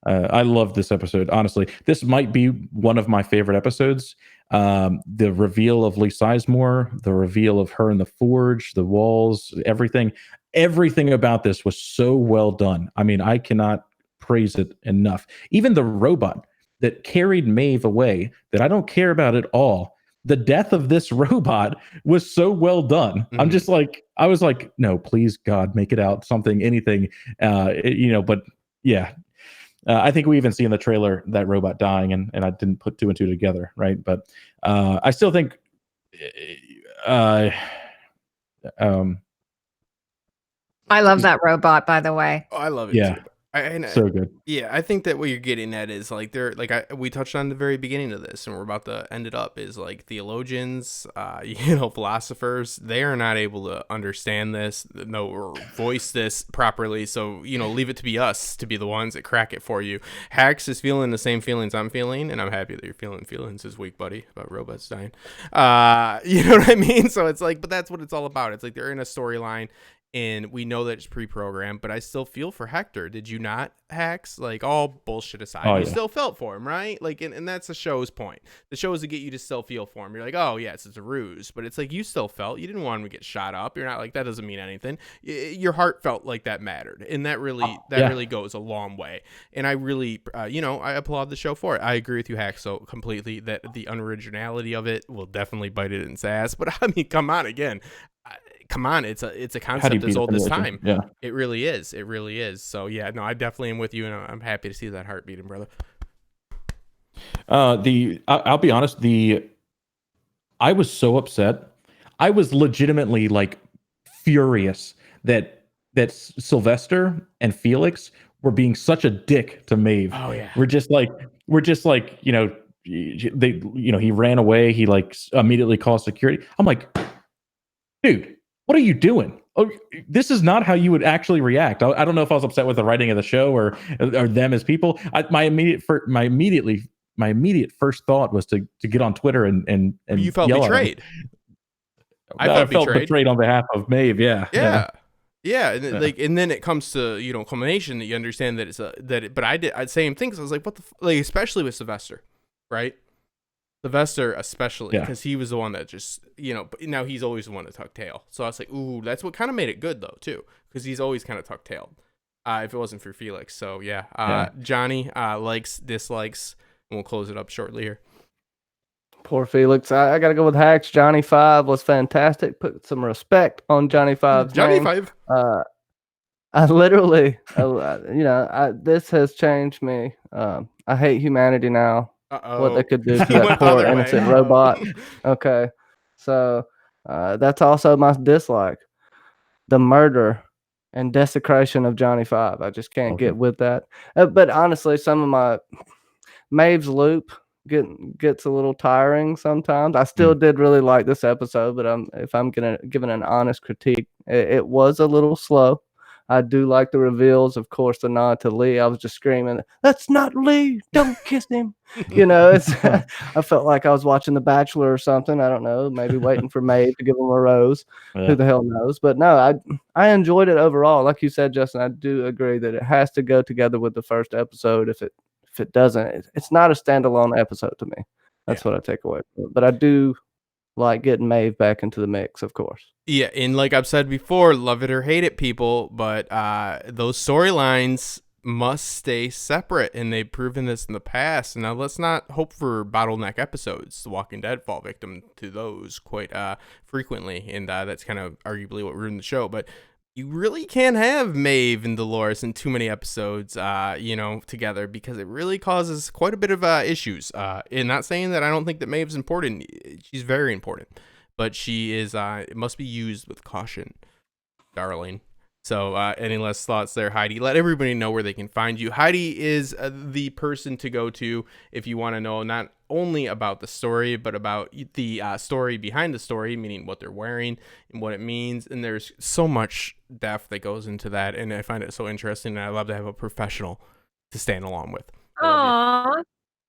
I love this episode. Honestly, this might be one of my favorite episodes. The reveal of Lee Sizemore, the reveal of her in the forge, the walls, everything about this was so well done. I mean, I cannot praise it enough. Even the robot that carried Maeve away, that I don't care about at all. The death of this robot was so well done. I'm just like, I was like, no, please God, make it out something, anything, but yeah. I think we even see in the trailer that robot dying, and I didn't put two and two together, right? But I still think, I love that robot, by the way. Oh, I love it yeah, too. so good. Yeah, I think that what you're getting at is like we touched on the very beginning of this, and we're about to end it up, is like theologians, philosophers, they are not able to understand this, or voice this properly. So leave it to be us to be the ones that crack it for you. Hax is feeling the same feelings I'm feeling, and I'm happy that you're feeling feelings this week, buddy, about robots dying. You know what I mean? So it's like, but that's what it's all about. It's like they're in a storyline. And we know that it's pre-programmed, but I still feel for Hector. Did you not, Hax? Like, all bullshit aside, you still felt for him, right? Like, and that's the show's point. The show is to get you to still feel for him. You're like, oh, yes, it's a ruse. But it's like, you still felt. You didn't want him to get shot up. You're not like, that doesn't mean anything. Your heart felt like that mattered. And that really really goes a long way. And I really, I applaud the show for it. I agree with you, Hax, so completely that the unoriginality of it will definitely bite it in its ass. But, I mean, come on, again. Come on, it's a concept as old as time. Yeah, it really is. It really is. So yeah, no, I definitely am with you, and I'm happy to see that heart beating, brother. I'll be honest. I was so upset. I was legitimately like furious that Sylvester and Felix were being such a dick to Maeve. Oh yeah, we're just like he ran away. He like immediately called security. I'm like, dude, what are you doing? Oh, this is not how you would actually react. I don't know if I was upset with the writing of the show or them as people. My immediate first thought was to get on Twitter and you felt yell betrayed. I felt betrayed on behalf of Maeve. Yeah. And then it comes to culmination that you understand that it's but I'd same thing. Cause I was like, what the especially with Sylvester, right? Sylvester especially, because he was the one that just, but now he's always the one to tuck tail. So I was like, ooh, that's what kind of made it good though too, because he's always kind of tuck tailed. If it wasn't for Felix, so yeah. Johnny likes, dislikes, and we'll close it up shortly here. Poor Felix. I got to go with Hax. Johnny 5 was fantastic. Put some respect on Johnny 5's Johnny name. 5. I literally, this has changed me. I hate humanity now. What they could do to that poor innocent robot. Okay, so that's also my dislike: the murder and desecration of Johnny 5. I just can't get with that. But honestly, some of my Maeve's loop gets a little tiring sometimes. I still did really like this episode, but if I'm gonna give an honest critique, it was a little slow. I do like the reveals, of course, the nod to Lee. I was just screaming, "That's not Lee! Don't kiss him!" I felt like I was watching The Bachelor or something. I don't know, maybe waiting for Maeve to give him a rose. Yeah. Who the hell knows? But no, I enjoyed it overall. Like you said, Justin, I do agree that it has to go together with the first episode. If it doesn't, it's not a standalone episode to me. That's what I take away from it. But I do like getting Maeve back into the mix, of course. Yeah, and like I've said before, love it or hate it, people, but those storylines must stay separate, and they've proven this in the past. Now, let's not hope for bottleneck episodes. The Walking Dead fall victim to those quite frequently, and that's kind of arguably what ruined the show. But you really can't have Maeve and Dolores in too many episodes, together, because it really causes quite a bit of issues. And not saying that I don't think that Maeve's important. She's very important. But she is, it must be used with caution, darling. So any last thoughts there, Heidi? Let everybody know where they can find you. Heidi is the person to go to if you want to know not only about the story, but about the story behind the story, meaning what they're wearing and what it means. And there's so much depth that goes into that. And I find it so interesting. And I love to have a professional to stand along with. Aw,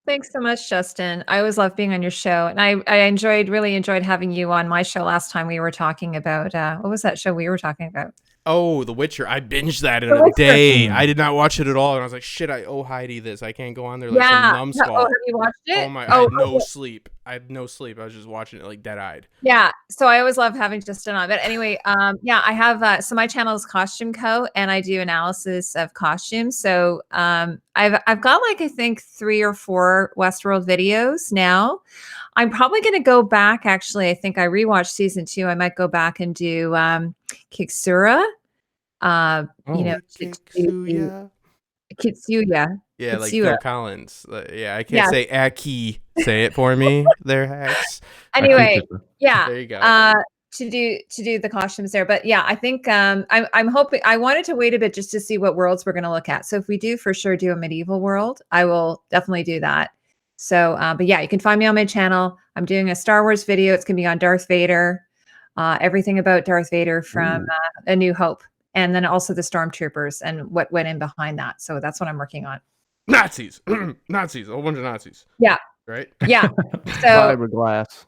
thanks so much, Justin. I always love being on your show. And I really enjoyed having you on my show last time. We were talking about, what was that show we were talking about? Oh, The Witcher. I binged that in The a Witcher. day. I did not watch it at all. And I was like, shit, I owe Heidi this. I can't go on there like some numbskull. Oh, have you watched it? Oh my, I had no sleep. I had no sleep. I was just watching it like dead-eyed. Yeah. So I always love having Justin on. But anyway, yeah, I have, so my channel is Costume Co. and I do analysis of costumes. So I've got like, I think 3 or 4 Westworld videos now. I'm probably going to go back. Actually, I think I rewatched season 2. I might go back and do Kixura. Kitsuya. Kitsuya. Yeah, like Kitsuya. Phil Collins. Yeah, I can't say Aki. Say it for me there, Hex. Anyway, yeah. There you go. To do the costumes there. But yeah, I think I'm hoping, I wanted to wait a bit just to see what worlds we're going to look at. So if we do for sure do a medieval world, I will definitely do that. So, but yeah, you can find me on my channel. I'm doing a Star Wars video. It's going to be on Darth Vader, everything about Darth Vader from A New Hope. And then also the Stormtroopers and what went in behind that. So that's what I'm working on. Nazis. Nazis. A whole bunch of Nazis. Yeah. Right? Yeah. So Fiberglass.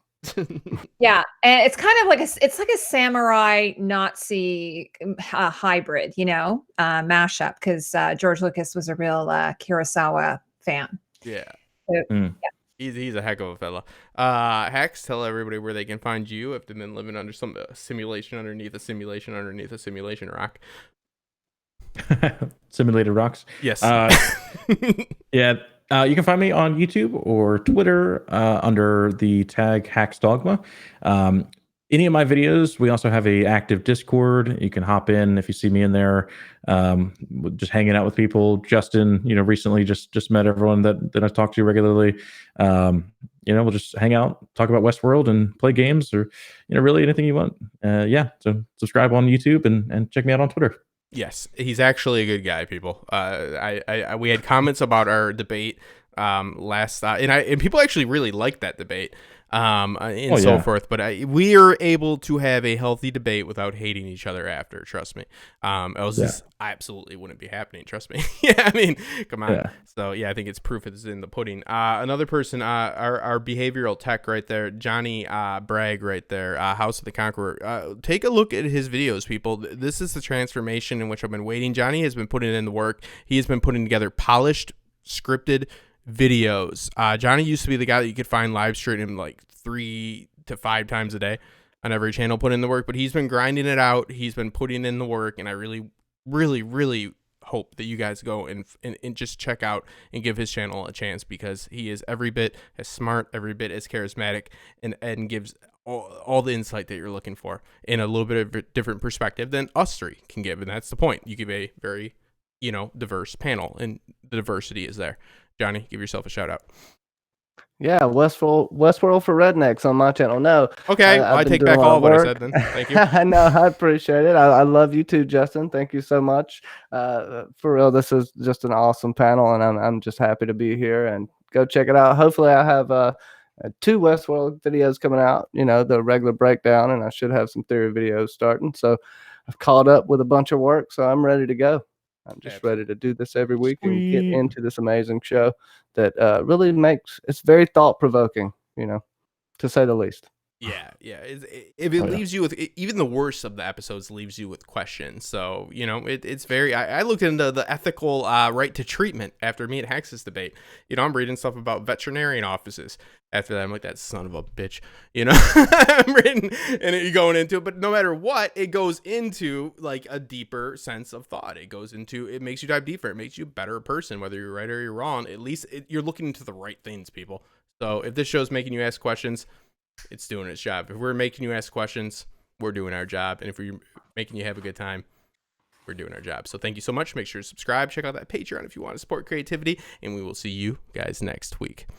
yeah. And it's kind of like it's like a samurai Nazi hybrid, mashup, because George Lucas was a real Kurosawa fan. Yeah. So, yeah. He's a heck of a fella. Hex, tell everybody where they can find you if they've been living under some simulation underneath a simulation underneath a simulation rock. Simulated rocks. Yes. Yeah. You can find me on YouTube or Twitter under the tag Hacks Dogma. Any of my videos, we also have a active Discord. You can hop in if you see me in there, just hanging out with people. Justin, recently just met everyone that I talk to regularly. We'll just hang out, talk about Westworld, and play games, or really anything you want. Yeah, so subscribe on YouTube and check me out on Twitter. Yes, he's actually a good guy, people. We had comments about our debate last, and people actually really liked that debate. So forth, but we are able to have a healthy debate without hating each other after. Trust me. This absolutely wouldn't be happening. Trust me. Yeah, I mean, come on. Yeah. So yeah, I think it's proof is in the pudding. Another person, our behavioral tech right there, Johnny Bragg right there, House of the Conqueror. Take a look at his videos, people. This is the transformation in which I've been waiting. Johnny has been putting in the work. He has been putting together polished, scripted videos. Johnny used to be the guy that you could find live streaming like 3 to 5 times a day on every channel, put in the work, but he's been grinding it out. He's been putting in the work, and I really, really, really hope that you guys go and just check out and give his channel a chance, because he is every bit as smart, every bit as charismatic, and gives all the insight that you're looking for in a little bit of a different perspective than us 3 can give. And that's the point. You give a very, diverse panel, and the diversity is there. Johnny, give yourself a shout out. Yeah, Westworld for Rednecks on my channel. No. Okay, I take back all of what I said then. Thank you. No, I appreciate it. I love you too, Justin. Thank you so much. For real, this is just an awesome panel, and I'm just happy to be here. And go check it out. Hopefully, I have 2 Westworld videos coming out. The regular breakdown, and I should have some theory videos starting. So I've caught up with a bunch of work, so I'm ready to go. I'm just ready to do this every week and get into this amazing show that really it's very thought-provoking, to say the least. Yeah. If it leaves you with, even the worst of the episodes leaves you with questions. So, it's very, I looked into the ethical right to treatment after me and Hex's debate. I'm reading stuff about veterinarian offices. After that, I'm like, that son of a bitch, I'm reading and you're going into it. But no matter what, it goes into like a deeper sense of thought. It makes you dive deeper. It makes you a better person, whether you're right or you're wrong. At least you're looking into the right things, people. So if this show's making you ask questions, it's doing its job. If we're making you ask questions, we're doing our job. And if we're making you have a good time, we're doing our job. So thank you so much. Make sure to subscribe. Check out that Patreon if you want to support creativity. And we will see you guys next week.